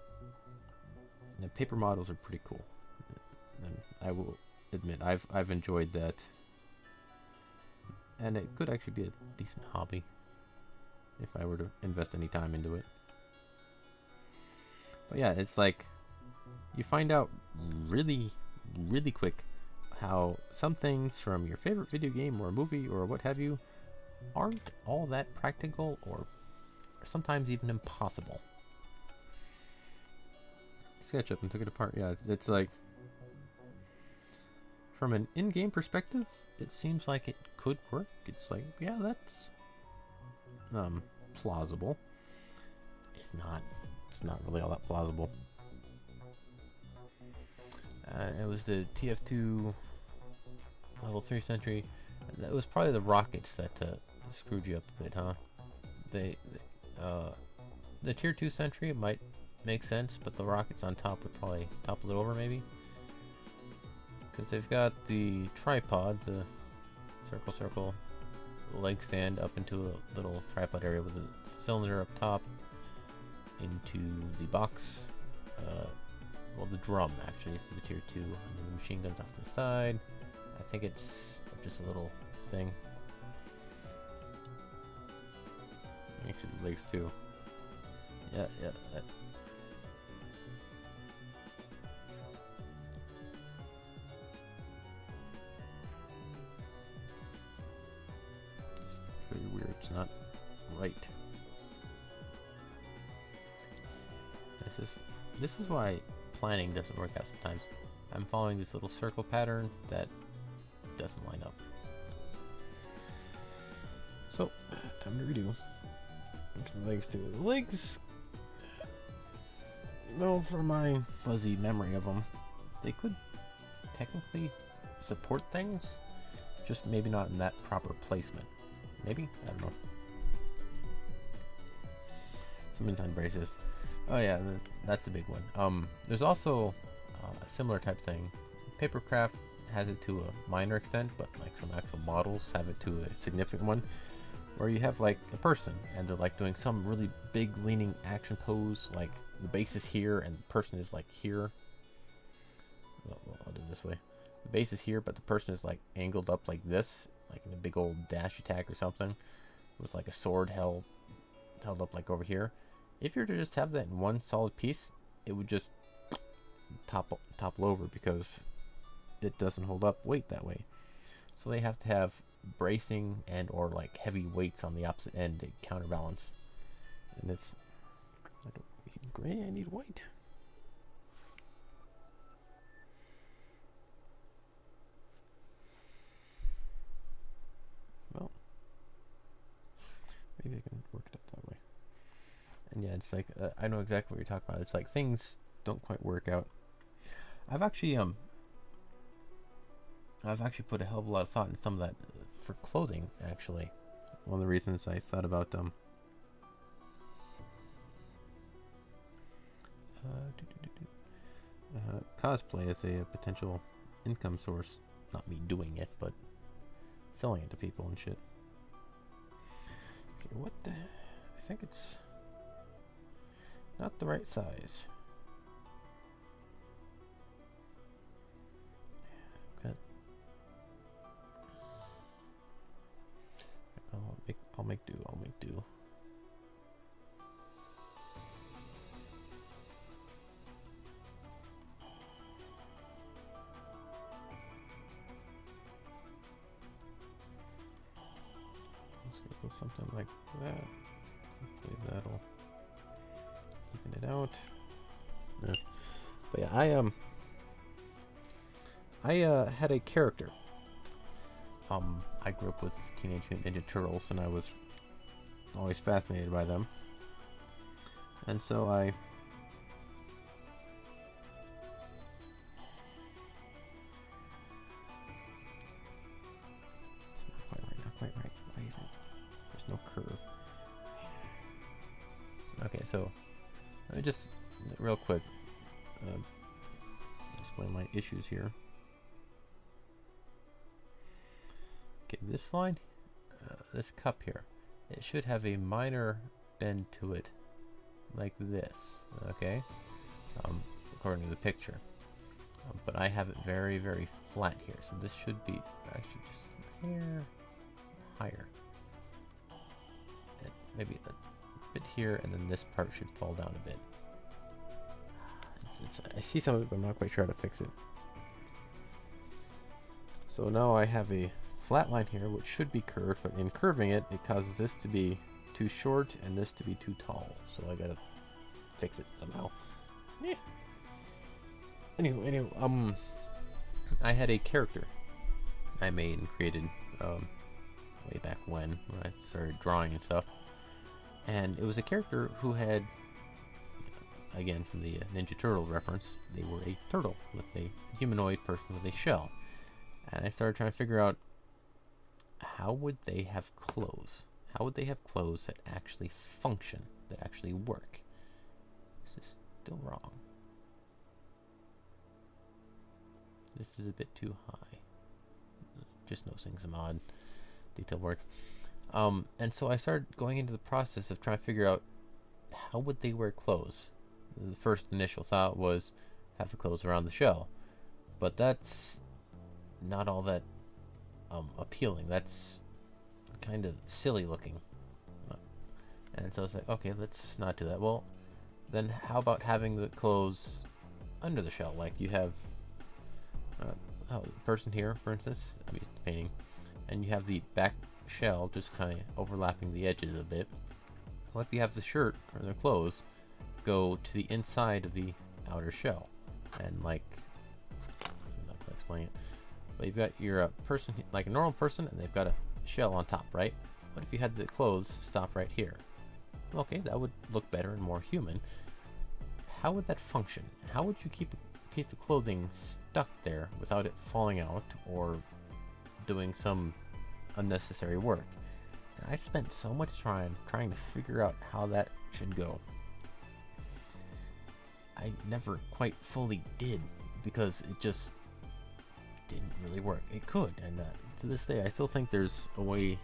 the paper models are pretty cool, and I will admit I've enjoyed that, and it could actually be a decent hobby if I were to invest any time into it. But yeah, it's like you find out really, really quick how some things from your favorite video game or movie or what have you aren't all that practical or sometimes even impossible. SketchUp and took it apart. Yeah, it's like from an in-game perspective, it seems like it could work. It's like, yeah, that's plausible. It's not really all that plausible. It was the TF2 level 3 sentry. That was probably the rockets that screwed you up a bit, huh? The tier 2 sentry might make sense, but the rockets on top would probably topple it over, maybe. Because they've got the tripod, the circle leg stand up into a little tripod area with a cylinder up top into the box. Well, the drum actually for the tier 2, and then the machine guns off to the side. I think it's just a little thing. Actually, the legs too. Yeah. It's very weird. It's not right. This is why planning doesn't work out sometimes. I'm following this little circle pattern that doesn't line up. So, time to redo. What's the legs too? The legs, well, for my fuzzy memory of them, they could technically support things, just maybe not in that proper placement. Maybe? I don't know. Something's on braces. Oh yeah, that's a big one. There's also a similar type thing. Papercraft has it to a minor extent, but like some actual models have it to a significant one, where you have like a person and they're like doing some really big leaning action pose, like the base is here and the person is like here. Well, I'll do it this way. The base is here, but the person is like angled up like this, like in a big old dash attack or something, with like a sword held up like over here. If you were to just have that in one solid piece, it would just topple over because it doesn't hold up weight that way. So they have to have bracing and or like heavy weights on the opposite end to counterbalance. And it's I don't gray. I need white. Well, maybe I can work it up that way. And yeah, it's like I know exactly what you're talking about. It's like things don't quite work out. I've actually put a hell of a lot of thought in some of that for clothing. Actually, one of the reasons I thought about cosplay as a potential income source. Not me doing it, but selling it to people and shit. Okay, what the? I think it's not the right size. Okay. I'll make do. I'll make do. Let's go something like that. Hopefully that'll even it out. Yeah. But yeah, I had a character. I grew up with Teenage Mutant Ninja Turtles, and I was always fascinated by them. And so I it's not quite right. Why is it? There's no curve. Okay, so let me just real quick explain my issues here. Okay, this line, this cup here, it should have a minor bend to it, like this, okay? According to the picture. But I have it very, very flat here, so this should be actually just a hair higher. And maybe a bit here, and then this part should fall down a bit. I see some of it, but I'm not quite sure how to fix it. So now I have a flat line here, which should be curved, but in curving it, it causes this to be too short and this to be too tall. So I gotta fix it somehow. Yeah. Anyway, I had a character I made and created way back when I started drawing and stuff, and it was a character who had, again from the Ninja Turtle reference, they were a turtle with a humanoid person with a shell, and I started trying to figure out how would they have clothes? How would they have clothes that actually function, that actually work? This is still wrong. This is a bit too high. Just noticing some odd detail work. And so I started going into the process of trying to figure out how would they wear clothes. The first initial thought was have the clothes around the shell, but that's not all that appealing. That's kind of silly looking. And so it's like, okay, let's not do that. Well, then how about having the clothes under the shell? Like you have the person here, for instance, I'm used to painting, and you have the back shell just kind of overlapping the edges a bit. What if you have the shirt or their clothes go to the inside of the outer shell, and like, I'm not gonna explain it, but you've got your person like a normal person, and they've got a shell on top, right? What if you had the clothes stop right here? Okay, that would look better and more human. How would that function? How would you keep a piece of clothing stuck there without it falling out or doing some unnecessary work? And I spent so much time trying to figure out how that should go. I never quite fully did, because it just didn't really work. It could, and to this day I still think there's a way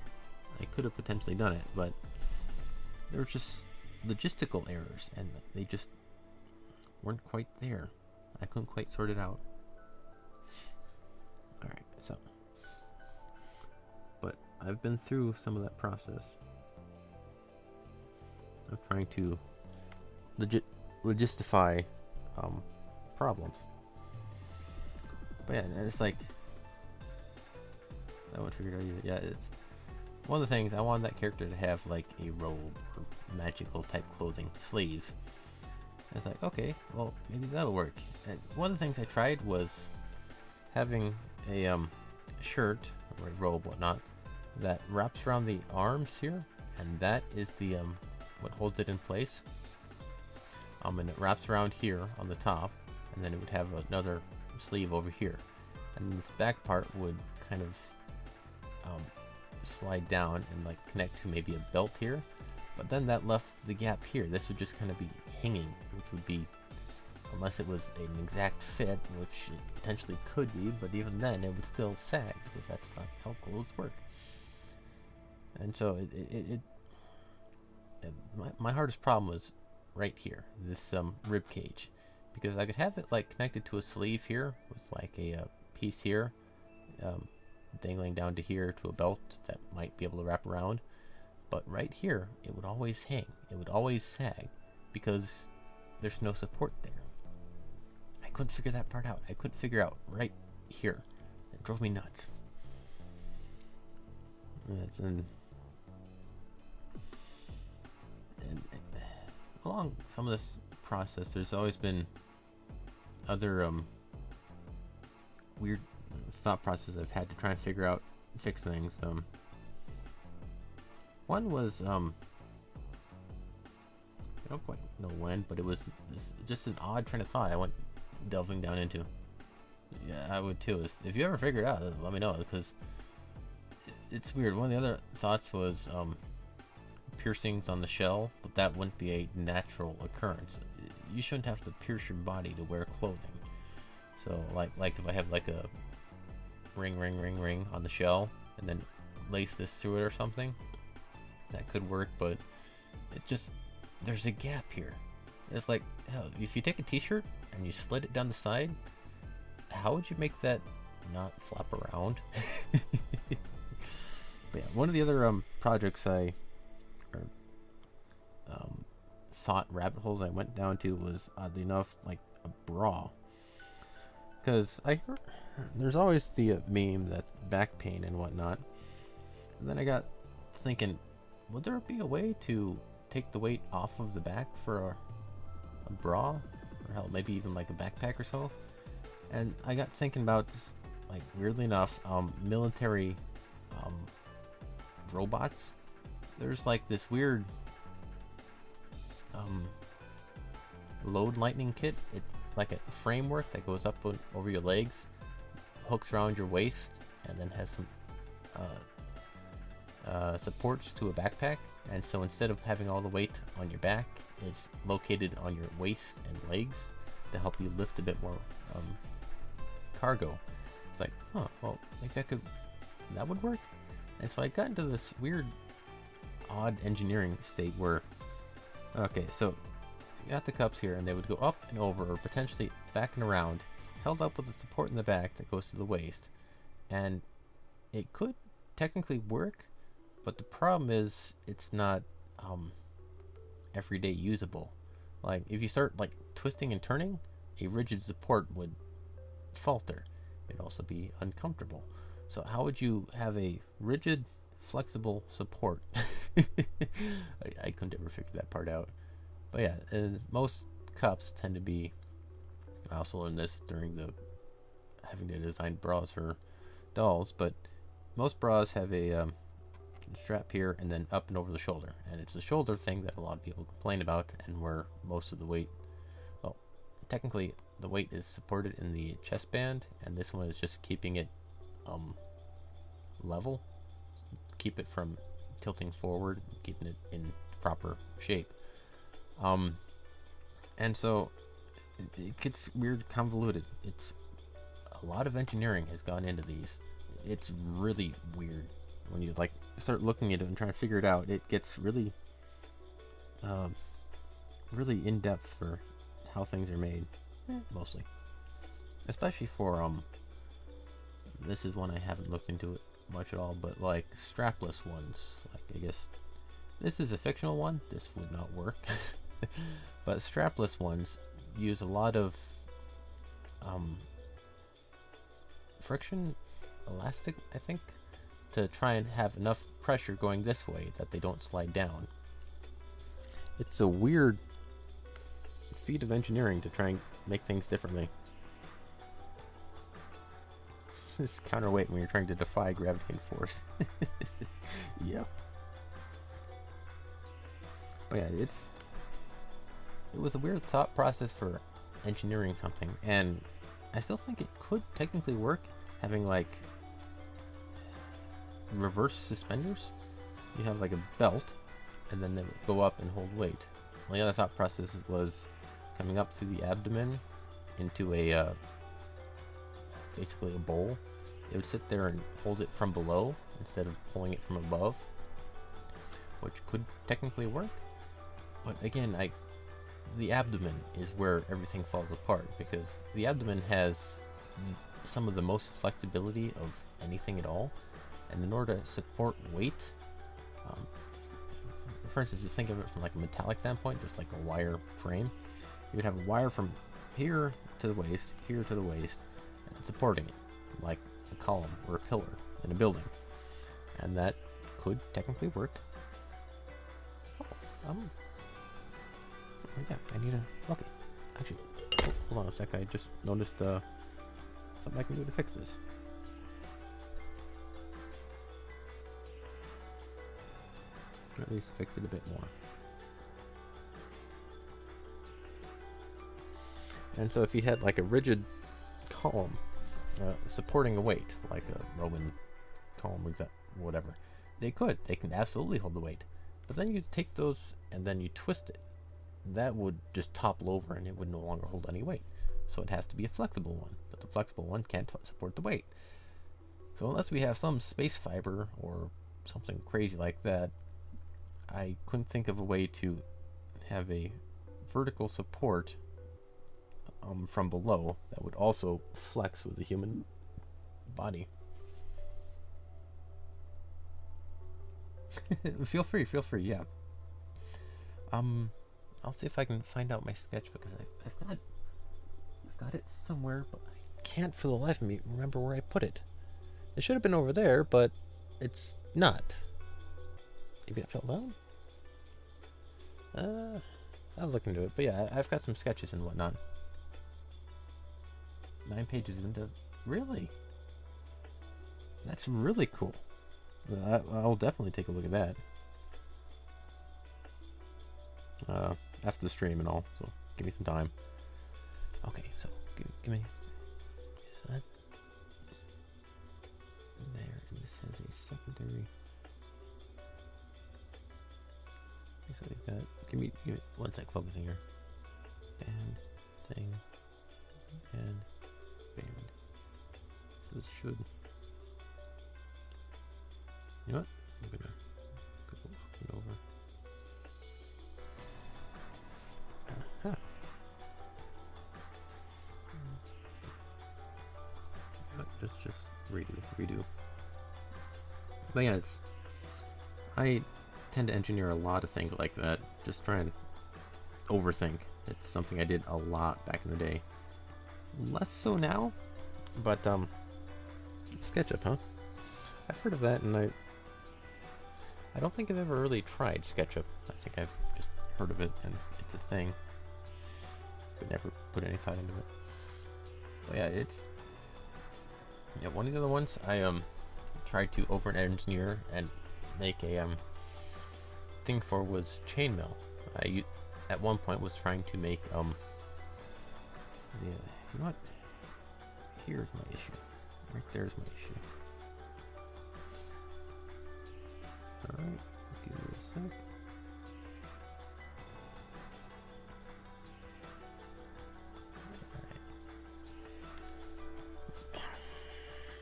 I could have potentially done it, but there were just logistical errors, and they just weren't quite there. I couldn't quite sort it out. Alright, so, but I've been through some of that process of trying to logistify problems. But yeah, and it's like, I would figure it out either. Yeah, it's one of the things I wanted that character to have, like a robe or magical type clothing, sleeves. And it's like, okay, well maybe that'll work. And one of the things I tried was having a shirt or a robe, whatnot, that wraps around the arms here, and that is the what holds it in place. And it wraps around here on the top, and then it would have another sleeve over here, and this back part would kind of slide down and like connect to maybe a belt here, but then that left the gap here. This would just kind of be hanging, which would be, unless it was an exact fit, which it potentially could be, but even then it would still sag because that's not how clothes work. And so my hardest problem was right here, this rib cage, because I could have it like connected to a sleeve here with like a piece here dangling down to here to a belt that might be able to wrap around, but right here it would always hang, it would always sag because there's no support there. I couldn't figure that part out. I couldn't figure out right here. It drove me nuts. And along some of this process, there's always been other weird thought process I've had to try and figure out, fix things. One was I don't quite know when, but it was just an odd train of thought I went delving down into. Yeah, I would too. If you ever figure it out, let me know, because it's weird. One of the other thoughts was piercings on the shell, but that wouldn't be a natural occurrence. You shouldn't have to pierce your body to wear clothing. So like if I have like a ring on the shell and then lace this through it or something, that could work, but it just, there's a gap here. It's like, hell, if you take a t-shirt and you slit it down the side, how would you make that not flap around? But yeah, one of the other projects thought rabbit holes I went down to was, oddly enough, like a bra. Because I heard there's always the meme that back pain and whatnot, and then I got thinking, would there be a way to take the weight off of the back for a bra, or hell, maybe even like a backpack or so? And I got thinking about, just like, weirdly enough, military robots. There's like this weird load lightning kit. It's like a framework that goes up over your legs, hooks around your waist, and then has some supports to a backpack. And so instead of having all the weight on your back, it's located on your waist and legs to help you lift a bit more cargo. It's like, huh, well, like that would work. And so I got into this weird, odd engineering state where, okay, so you got the cups here, and they would go up and over, or potentially back and around, held up with a support in the back that goes to the waist. And it could technically work, but the problem is it's not everyday usable. Like, if you start like twisting and turning, a rigid support would falter. It'd also be uncomfortable. So how would you have a rigid, flexible support? I couldn't ever figure that part out. But yeah, most cups tend to be, I also learned this during the having to design bras for dolls, but most bras have a strap here and then up and over the shoulder, and it's the shoulder thing that a lot of people complain about, and where most of the weight, well, technically the weight is supported in the chest band, and this one is just keeping it level, keep it from tilting forward, keeping it in proper shape. And so it gets weird, convoluted. It's a lot of engineering has gone into these. It's really weird when you like start looking at it and trying to figure it out. It gets really really in depth for how things are made, mostly, especially for this is one I haven't looked into it much at all, but like strapless ones, like, I guess this is a fictional one, this would not work. But strapless ones use a lot of friction elastic, I think, to try and have enough pressure going this way that they don't slide down. It's a weird feat of engineering to try and make things differently. It's counterweight when you're trying to defy gravity and force. Yeah. But yeah, it was a weird thought process for engineering something, and I still think it could technically work, having like reverse suspenders. You have like a belt, and then they would go up and hold weight. The other thought process was coming up through the abdomen into a basically a bowl. It would sit there and hold it from below instead of pulling it from above, which could technically work. But again, the abdomen is where everything falls apart, because the abdomen has some of the most flexibility of anything at all. And in order to support weight, for instance, you think of it from like a metallic standpoint, just like a wire frame. You would have a wire from here to the waist, here to the waist, and supporting it, like a column or a pillar in a building. And that could technically work. Oh, yeah, I need a... Okay, actually, hold on a sec, I just noticed something I can do to fix this. Or at least fix it a bit more. And so if you had like a rigid column supporting a weight, like a Roman column or whatever, they can absolutely hold the weight. But then you take those and then you twist it. That would just topple over and it would no longer hold any weight. So it has to be a flexible one, but the flexible one can't support the weight. So unless we have some space fiber or something crazy like that, I couldn't think of a way to have a vertical support from below that would also flex with the human body. Feel free, yeah. I'll see if I can find out my sketch, because I've got it somewhere, but I can't for the life of me remember where I put it. It should have been over there, but it's not. Maybe it fell down? I'll look into it, but yeah, I've got some sketches and whatnot. 9 pages into... Really? That's really cool. I'll definitely take a look at that. After the stream and all, so give me some time. Okay, so give me that there, and this has a secondary. So we've got. Give me 1 sec. Focusing here. Band thing and band. So this should. You know what? I'm gonna go it over. Just redo. But yeah, I tend to engineer a lot of things like that. Just trying to overthink. It's something I did a lot back in the day. Less so now, but SketchUp, huh? I've heard of that, and I don't think I've ever really tried SketchUp. I think I've just heard of it, and it's a thing, but never put any thought into it. But yeah, one of the other ones I tried to over-engineer and make a thing for was chainmail. I at one point was trying to make yeah, you know what? Here's my issue. Right there's my issue. Alright, give me a sec.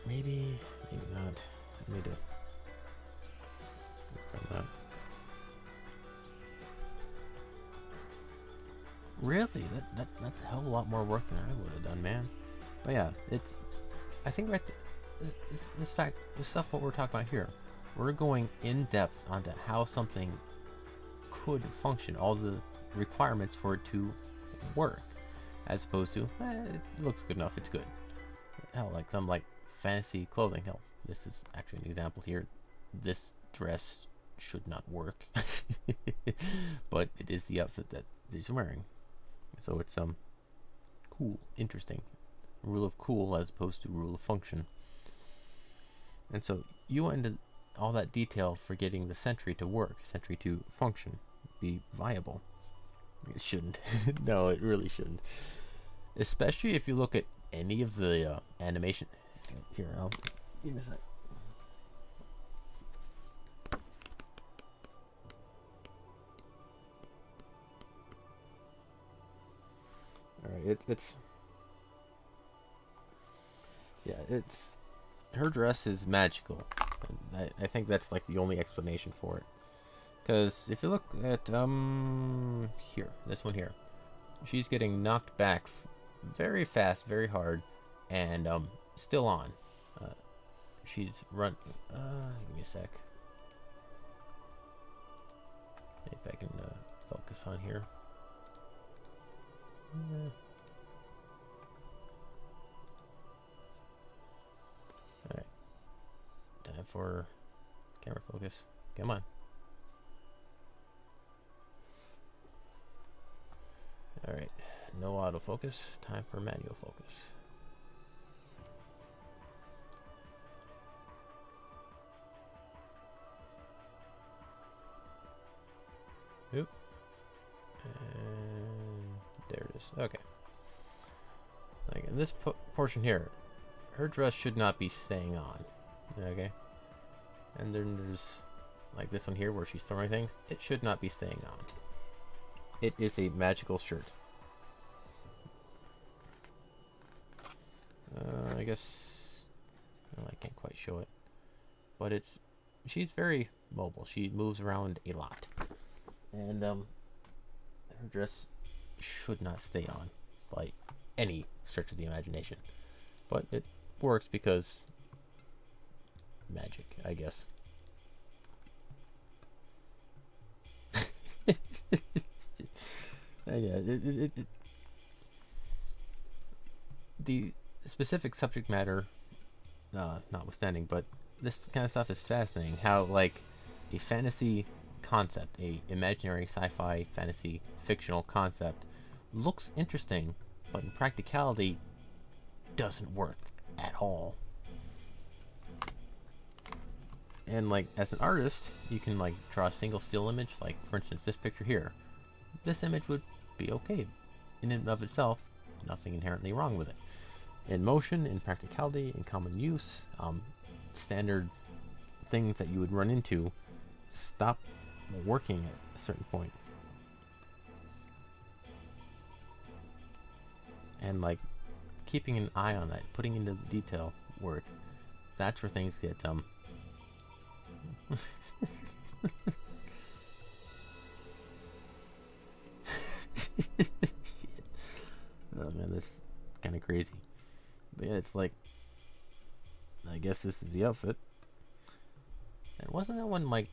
Maybe not. I need to work on that. Really? That's a hell of a lot more work than I would have done, man. But yeah, I think this stuff what we're talking about here, we're going in depth onto how something could function, all the requirements for it to work, as opposed to, it looks good enough, it's good. Hell, like some fancy clothing. Hell, this is actually an example here. This dress should not work, but it is the outfit that he's wearing. So it's cool, interesting. Rule of cool as opposed to rule of function. And so you went into all that detail for getting the sentry to work, sentry to function, be viable. It shouldn't. No, it really shouldn't. Especially if you look at any of the animation. Here, I'll give me a sec. Alright, it's yeah, it's her dress is magical. I think that's like the only explanation for it. Because if you look at here, this one here, she's getting knocked back very fast, very hard, and still on. She's run. Give me a sec. If I can focus on here. Alright. Time for camera focus. Come on. Alright. No autofocus. Time for manual focus. Oop. And there it is. Okay. Like in this portion here, her dress should not be staying on. Okay. And then there's like this one here where she's throwing things. It should not be staying on. It is a magical shirt. I guess, well, I can't quite show it, but she's very mobile. She moves around a lot, and her dress should not stay on by any stretch of the imagination, but it works because magic, I guess. Yeah, the specific subject matter notwithstanding, but this kind of stuff is fascinating. How like a fantasy concept, a imaginary sci-fi fantasy fictional concept, looks interesting, but in practicality doesn't work at all. And like as an artist, you can like draw a single still image, like for instance this picture here. This image would be okay in and of itself, nothing inherently wrong with it. In motion, in practicality, in common use, standard things that you would run into stop working at a certain point. And like keeping an eye on that, putting into the detail work, that's where things get Shit. Oh man, this is kind of crazy. But yeah, it's like, I guess this is the outfit. And wasn't that one like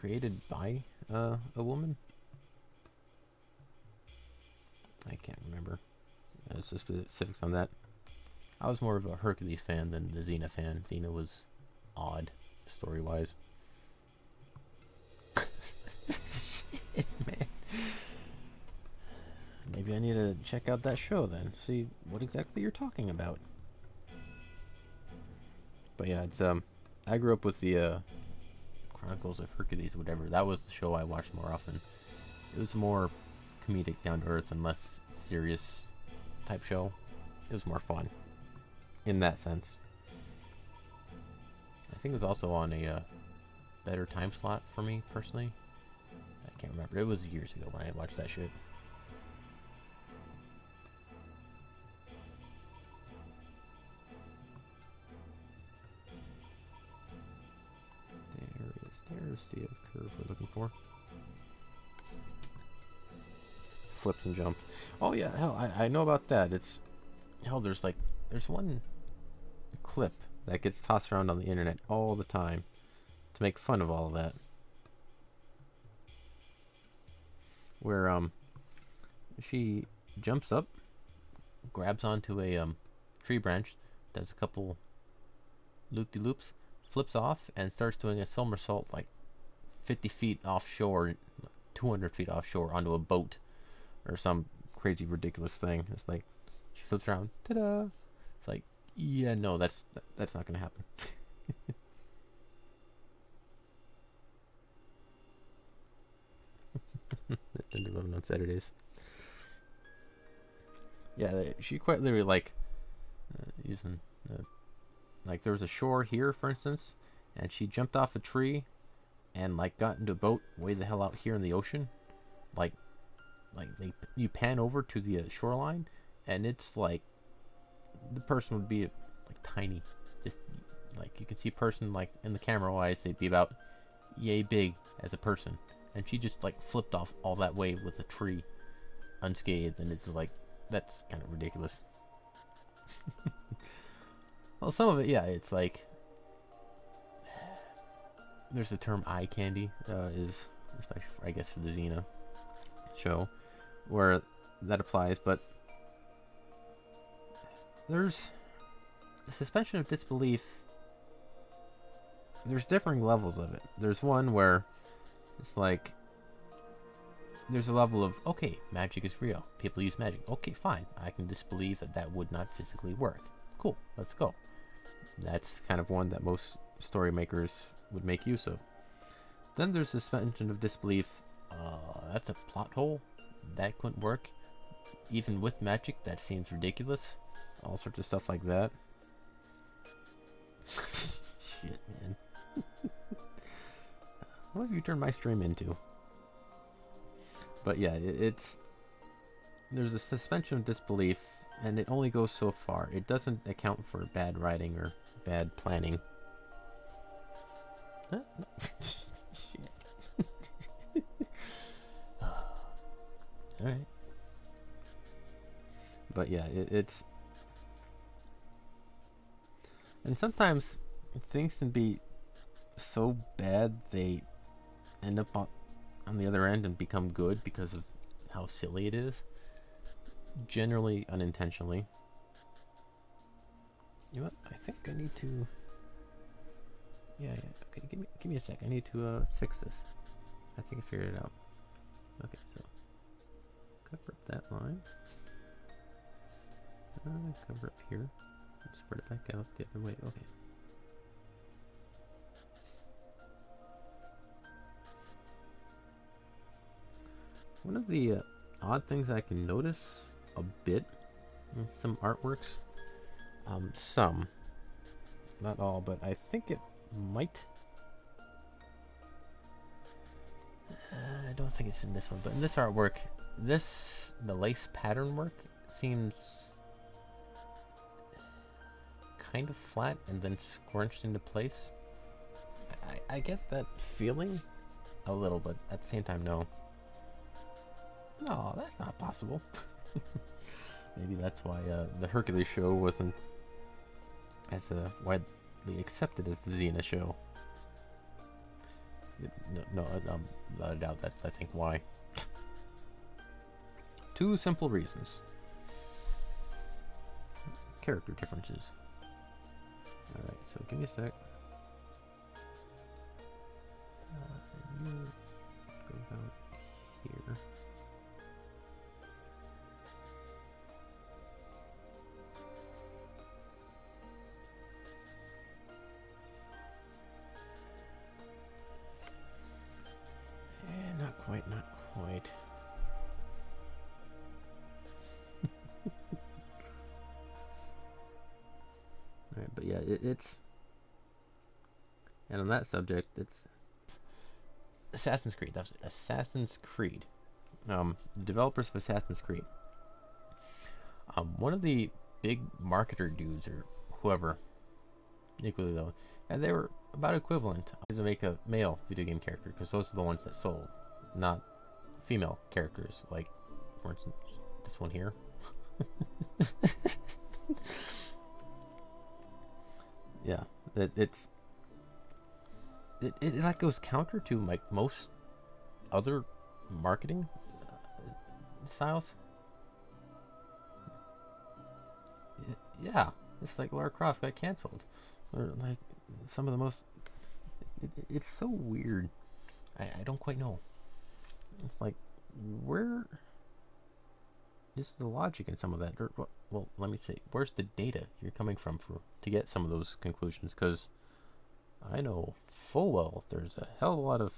created by a woman? I can't remember. There's specifics on that. I was more of a Hercules fan than the Xena fan. Xena was odd, story-wise. Shit, man. Maybe I need to check out that show then. See what exactly you're talking about. But yeah, it's I grew up with the Chronicles of Hercules, whatever. That was the show I watched more often. It was more comedic, down to earth, and less serious type show. It was more fun in that sense. I think it was also on a better time slot for me personally. I can't remember. It was years ago when I watched that shit. There's the curve we're looking for. Flips and jump. Oh yeah, hell, I know about that. It's hell. There's one clip that gets tossed around on the internet all the time to make fun of all of that. Where she jumps up, grabs onto a tree branch, does a couple loop-de-loops, flips off, and starts doing a somersault like 50 feet offshore, 200 feet offshore onto a boat or some crazy ridiculous thing. It's like she flips around, ta-da! It's like, yeah, no, that's not gonna happen. They're living on Saturdays. Yeah, she quite literally like using like there was a shore here, for instance, and she jumped off a tree and like got into a boat way the hell out here in the ocean. Like you pan over to the shoreline, and it's like the person would be like tiny, just like you can see a person like in the camera wise, they'd be about yay big as a person, and she just like flipped off all that way with a tree unscathed, and it's like that's kind of ridiculous. Well, some of it, yeah, it's like there's the term eye candy, is especially I guess for the Xena show where that applies, but there's the suspension of disbelief. There's differing levels of it. There's one where it's like there's a level of, okay, magic is real. People use magic. Okay, fine. I can disbelieve that would not physically work. Cool, let's go. That's kind of one that most story makers would make use of. Then there's suspension of disbelief. That's a plot hole. That couldn't work. Even with magic, that seems ridiculous. All sorts of stuff like that. Shit, man. What have you turned my stream into? But yeah, there's a suspension of disbelief, and it only goes so far. It doesn't account for bad writing or bad planning. Huh? No. Shit. Alright. But yeah, it's... And sometimes things can be so bad they end up on the other end and become good because of how silly it is. Generally unintentionally. You know what? I think I need to... Yeah. Okay, give me a sec. I need to fix this. I think I figured it out. Okay, so cover up that line. Cover up here. Spread it back out the other way. Okay. One of the odd things I can notice a bit in some artworks, some, not all, but I think it might. I don't think it's in this one, but in this artwork, the lace pattern work seems kind of flat and then scrunched into place. I get that feeling a little, but at the same time, no. No, that's not possible. Maybe that's why the Hercules show wasn't as widely accepted as the Xena show. No, without a doubt, that's I think why. Two simple reasons. Character differences. Alright, so give me a sec. You go about here. Not quite, not quite. Alright, but yeah, it's... And on that subject, it's... Assassin's Creed, that's it. Assassin's Creed. The developers of Assassin's Creed. One of the big marketer dudes, or whoever, equally though, and they were about equivalent to make a male video game character, because those are the ones that sold, not female characters, like, for instance, this one here. Yeah, it like goes counter to like most other marketing styles. Yeah, It's like Lara Croft got canceled. Or like some of the most. It's so weird. I don't quite know. It's like, where is the logic in some of that? Or, well, let me say, where's the data you're coming from to get some of those conclusions? Because I know full well there's a hell of a lot of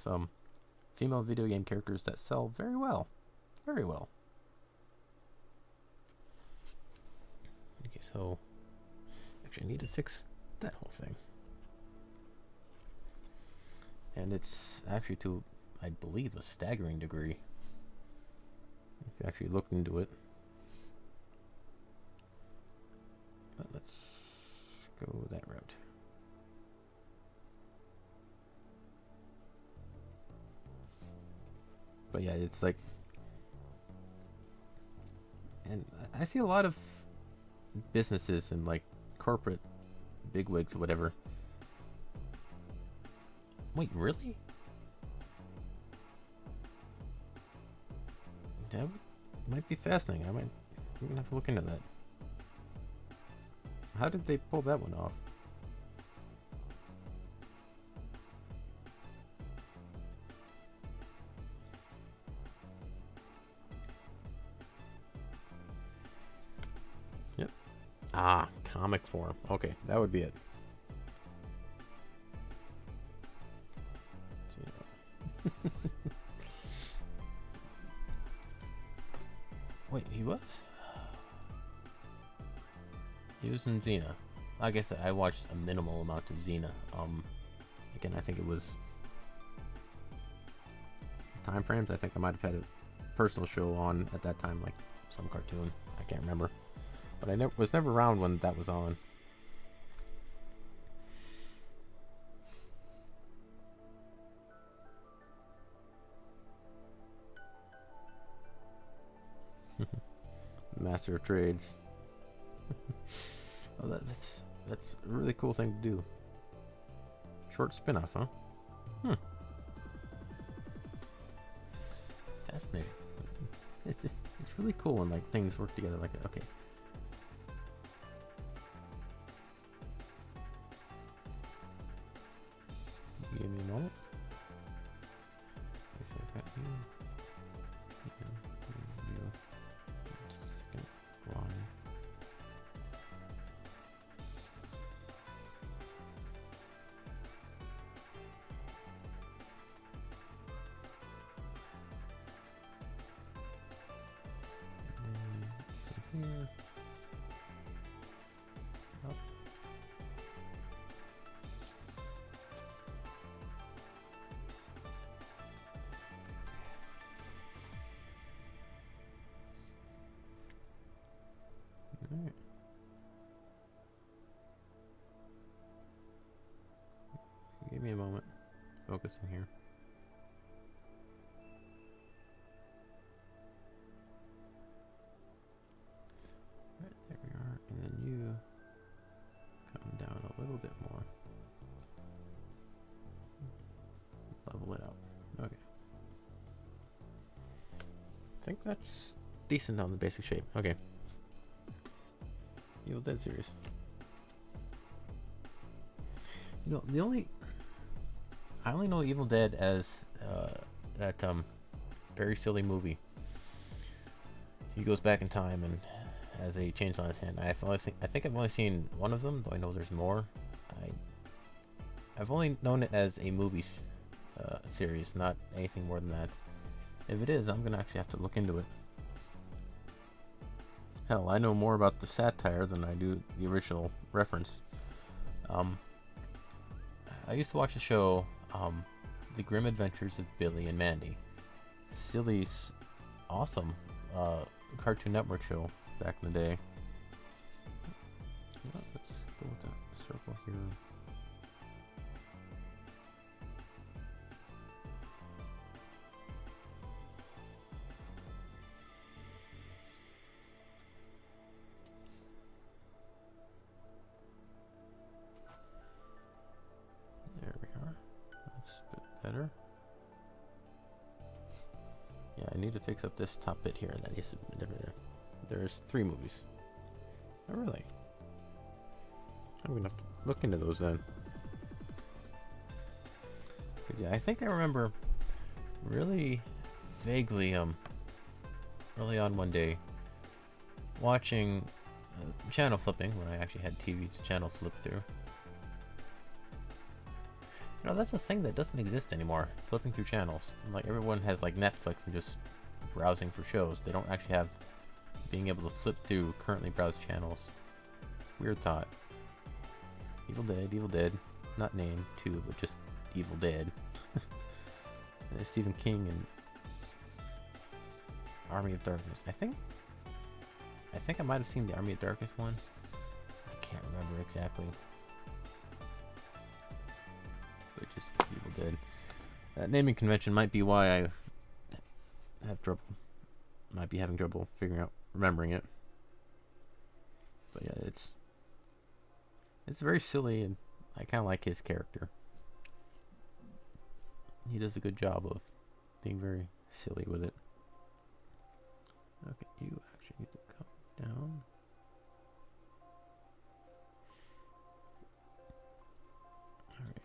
female video game characters that sell very well. Very well. Okay, so actually I need to fix that whole thing. And it's actually to, I believe, a staggering degree. If you actually look into it. But let's go that route. But yeah, it's like, and I see a lot of businesses and like corporate bigwigs or whatever. Wait, really? That might be fascinating. I'm gonna have to look into that. How did they pull that one off? Yep. Ah, comic form. Okay, that would be it. Wait, he was? He was in Xena. I guess I watched a minimal amount of Xena. Again, I think it was time frames. I think I might have had a personal show on at that time, like some cartoon. I can't remember, but I was never around when that was on. Master of Trades. Oh, that's a really cool thing to do. Short spin-off, huh? Fascinating. It's really cool when like things work together like that. Okay. Give me a moment. Here. Up. All right. Give me a moment. Focusing here. Right, there we are. And then you come down a little bit more. Level it out. Okay. I think that's decent on the basic shape. Okay. Evil Dead series. You know, I only know Evil Dead as that very silly movie. He goes back in time and has a chainsaw in his hand. I think I've only seen one of them, though I know there's more. I've only known it as a movie series, not anything more than that. If it is, I'm gonna actually have to look into it. Hell, I know more about the satire than I do the original reference. I used to watch the show, The Grim Adventures of Billy and Mandy. Silly, awesome Cartoon Network show back in the day. Yeah, let's go with that circle here. There we are. That's a bit better. Yeah, I need to fix up this top bit here. That needs to be there. There's 3 movies. Oh, really? I'm gonna have to look into those then. 'Cause, yeah, I think I remember really vaguely early on one day watching channel flipping when I actually had TV to channel flip through. You know, that's a thing that doesn't exist anymore. Flipping through channels. Like everyone has like Netflix and just browsing for shows. They don't actually have being able to flip through currently browsed channels. Weird thought. Evil Dead. Not named 2, but just Evil Dead. Stephen King and Army of Darkness. I think I might have seen the Army of Darkness one. I can't remember exactly. But just Evil Dead. That naming convention might be why I have trouble. Might be having trouble remembering it. But yeah, it's very silly, and I kind of like his character. He does a good job of being very silly with it. Okay, you actually need to come down. Alright.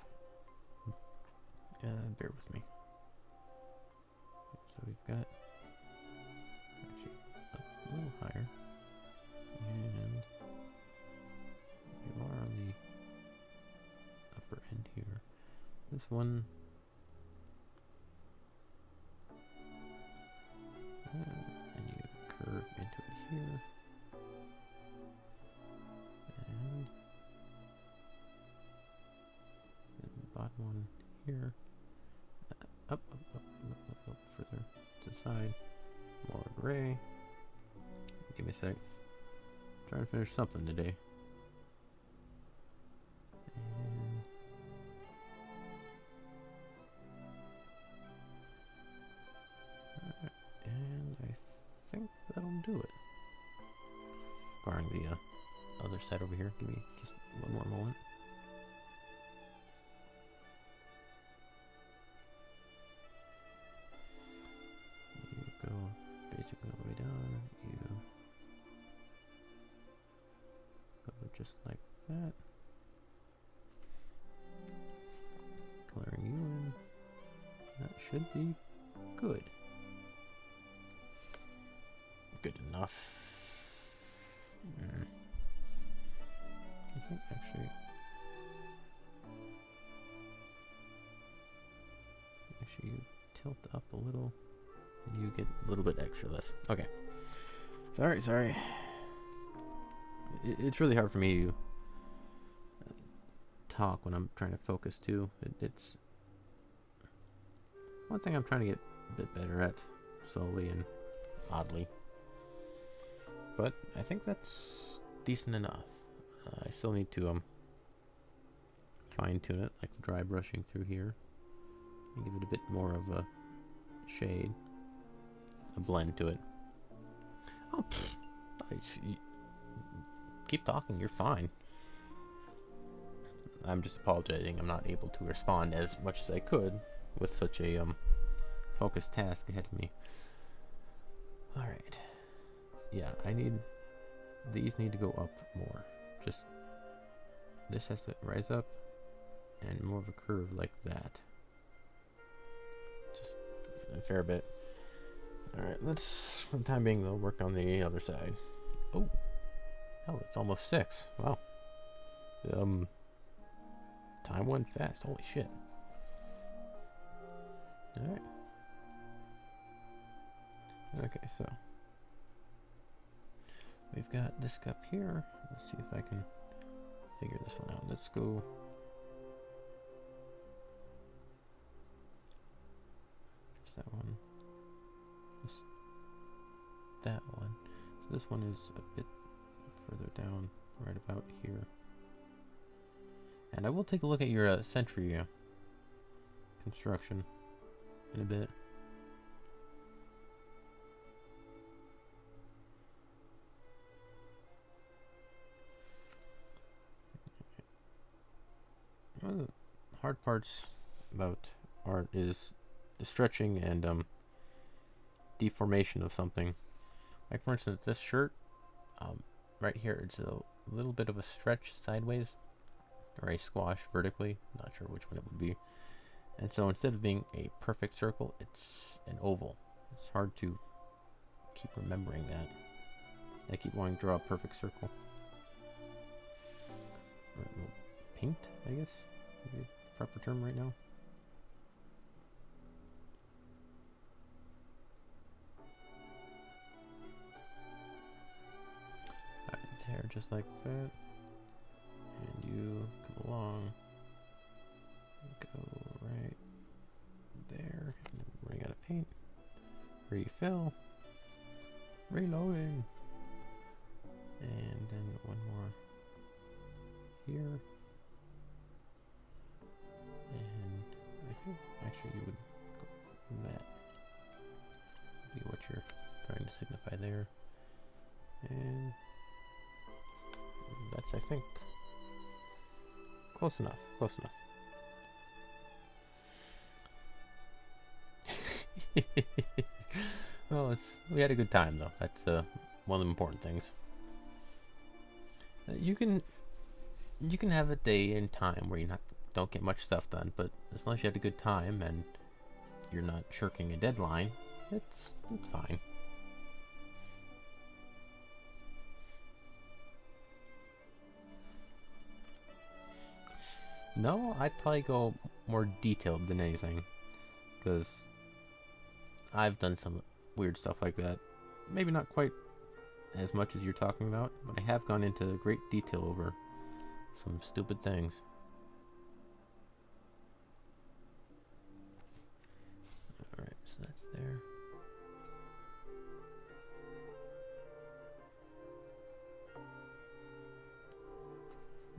Bear with me. So we've got actually a little higher. And you are on the upper end here. This one. And you curve into it here. And the bottom one here. Up, further to the side. More gray. Give me a sec. Trying to finish something today. And I think that'll do it. Barring the other side over here. Give me just one more moment. You go basically all the way down. You go just like that. Coloring you in. That should be good. Good enough. I think actually you tilt up a little and you get a little bit extra less. Okay. Sorry. It's really hard for me to talk when I'm trying to focus too. It's one thing I'm trying to get a bit better at, slowly and oddly. But I think that's decent enough. I still need to fine tune it, like the dry brushing through here, and give it a bit more of a shade, a blend to it. Oh, keep talking. You're fine. I'm just apologizing. I'm not able to respond as much as I could with such a focused task ahead of me. All right. Yeah, these need to go up more. Just, this has to rise up and more of a curve like that. Just a fair bit. Alright, let's, for the time being though, work on the other side. Oh, hell, it's almost 6. Wow. Time went fast. Holy shit. Alright. Okay, so we've got this cup here. Let's see if I can figure this one out. Let's go. Just that one. Just that one. So this one is a bit further down, right about here. And I will take a look at your sentry construction in a bit. One of the hard parts about art is the stretching and deformation of something. Like for instance, this shirt, right here, it's a little bit of a stretch sideways. or a squash vertically. Not sure which one it would be. And so instead of being a perfect circle, it's an oval. It's hard to keep remembering that. I keep wanting to draw a perfect circle. Or, well, paint, I guess, would be a proper term right now. Alright, there, just like that. And you come along. Go right there. Running out of paint. Refill. Reloading. And then one more here. And I think actually you would go from that. Be what you're trying to signify there. And that's, I think, close enough. Close enough. Well, we had a good time though. That's one of the important things. You can have a day and time where you don't get much stuff done, but as long as you had a good time and you're not shirking a deadline, it's fine. No, I'd probably go more detailed than anything, because I've done some weird stuff like that. Maybe not quite as much as you're talking about, but I have gone into great detail over some stupid things. Alright, so that's there.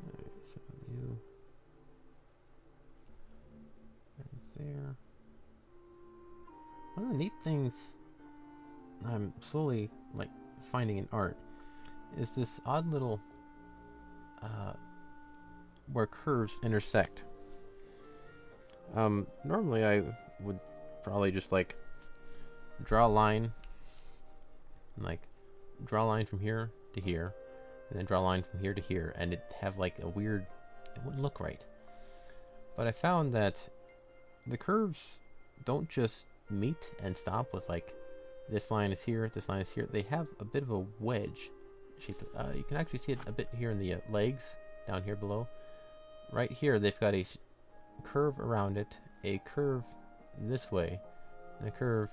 Alright, so you. That's there. One of the neat things I'm slowly finding in art is this odd little where curves intersect. Normally I would probably just draw a line, and draw a line from here to here, and then draw a line from here to here, and it'd have a weird, it wouldn't look right. But I found that the curves don't just meet and stop with this line is here, this line is here. They have a bit of a wedge shape. You can actually see it a bit here in the legs, down here below. Right here, they've got a curve around it, a curve this way, and a curve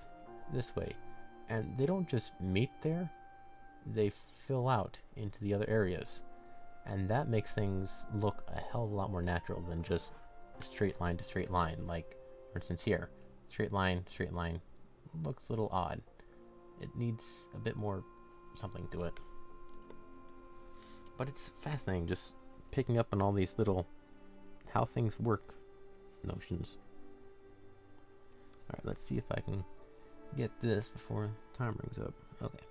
this way. And they don't just meet there, they fill out into the other areas. And that makes things look a hell of a lot more natural than just straight line to straight line. Like, for instance here, straight line, looks a little odd. It needs a bit more something to it. But it's fascinating just picking up on all these little how things work notions. Alright, let's see if I can get this before time rings up. Okay.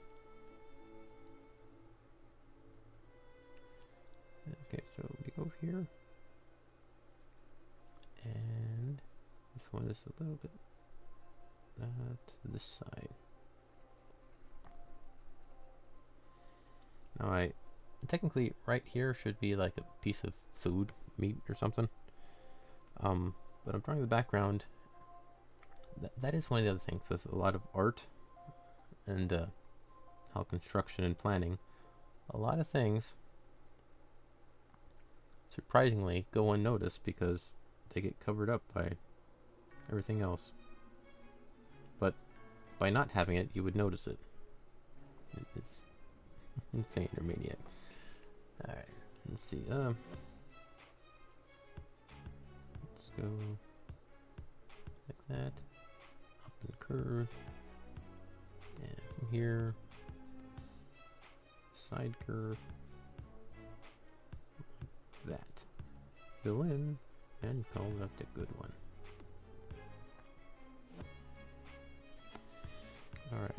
Okay, so we go here. And this one is a little bit to this side. Now technically right here should be like a piece of food, meat or something. But I'm drawing the background. That is one of the other things with a lot of art and how construction and planning, a lot of things surprisingly go unnoticed because they get covered up by everything else. But by not having it, you would notice it. It's insane or maniac. Alright, let's see. Let's go like that. Up and curve. And from here, side curve. Like that. Fill in and call that a good one. Alright.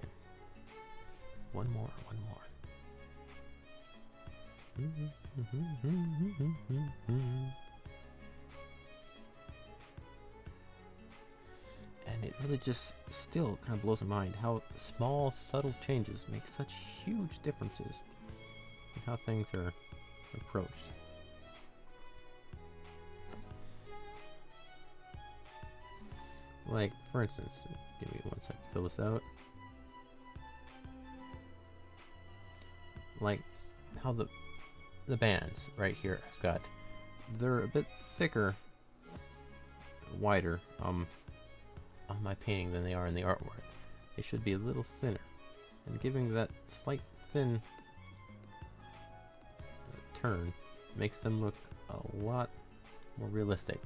One more. And it really just still kind of blows my mind how small, subtle changes make such huge differences in how things are approached. Like, for instance, give me 1 second to fill this out. Like, how the bands right here I've got, they're a bit thicker, wider on my painting than they are in the artwork. They should be a little thinner, and giving that slight thin turn makes them look a lot more realistic.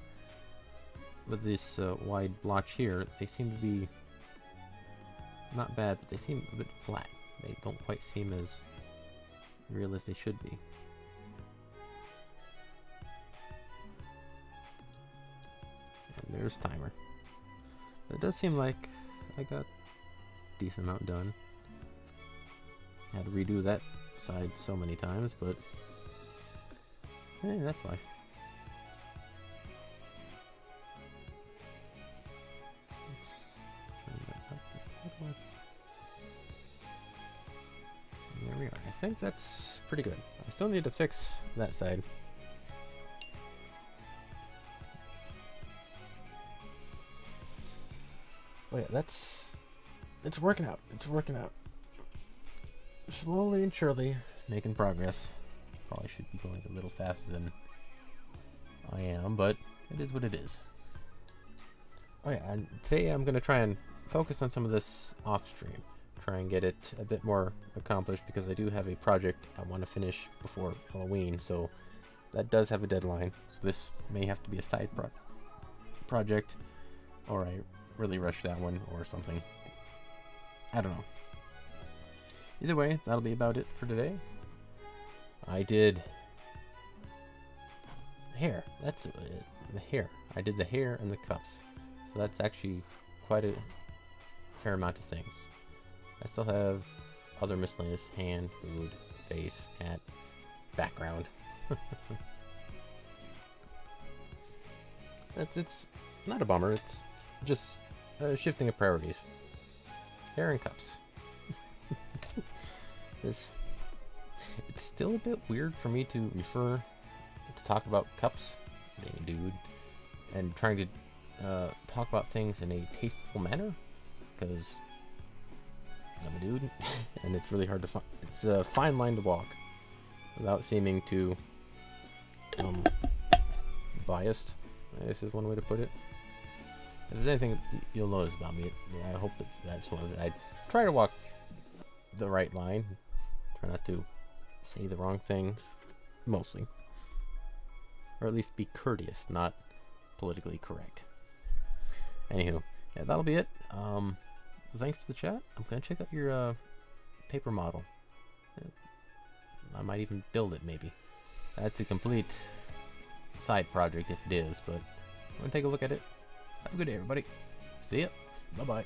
With this wide blotch here, they seem to be not bad, but they seem a bit flat. They don't quite seem as real as they should be. And there's timer. It does seem like I got a decent amount done. Had to redo that side so many times, but hey, that's life. There we are. I think that's pretty good. I still need to fix that side. But yeah, it's working out. It's working out. Slowly and surely making progress. Probably should be going a little faster than I am, but it is what it is. Oh yeah, and today I'm going to try and focus on some of this off stream. Try and get it a bit more accomplished, because I do have a project I want to finish before Halloween, so that does have a deadline. So this may have to be a side project, or I really rush that one or something. I don't know. Either way, that'll be about it for today. I did hair. That's the hair. I did the hair and the cuffs. So that's actually quite a fair amount of things. I still have other miscellaneous: hand, food, face, hat, background. It's not a bummer. It's just shifting of priorities. Hair and cups. It's still a bit weird for me to talk about cups, being a dude, and trying to talk about things in a tasteful manner, because I'm a dude, and it's really hard to find. It's a fine line to walk without seeming too biased, I guess is one way to put it. If there's anything you'll notice about me, I hope that's one of it. I try to walk the right line, try not to say the wrong thing, mostly, or at least be courteous, not politically correct. Anywho, yeah, that'll be it. Thanks for the chat. I'm gonna check out your paper model. I might even build it, maybe. That's a complete side project if it is, but I'm gonna take a look at it. Have a good day, everybody. See ya. Bye-bye.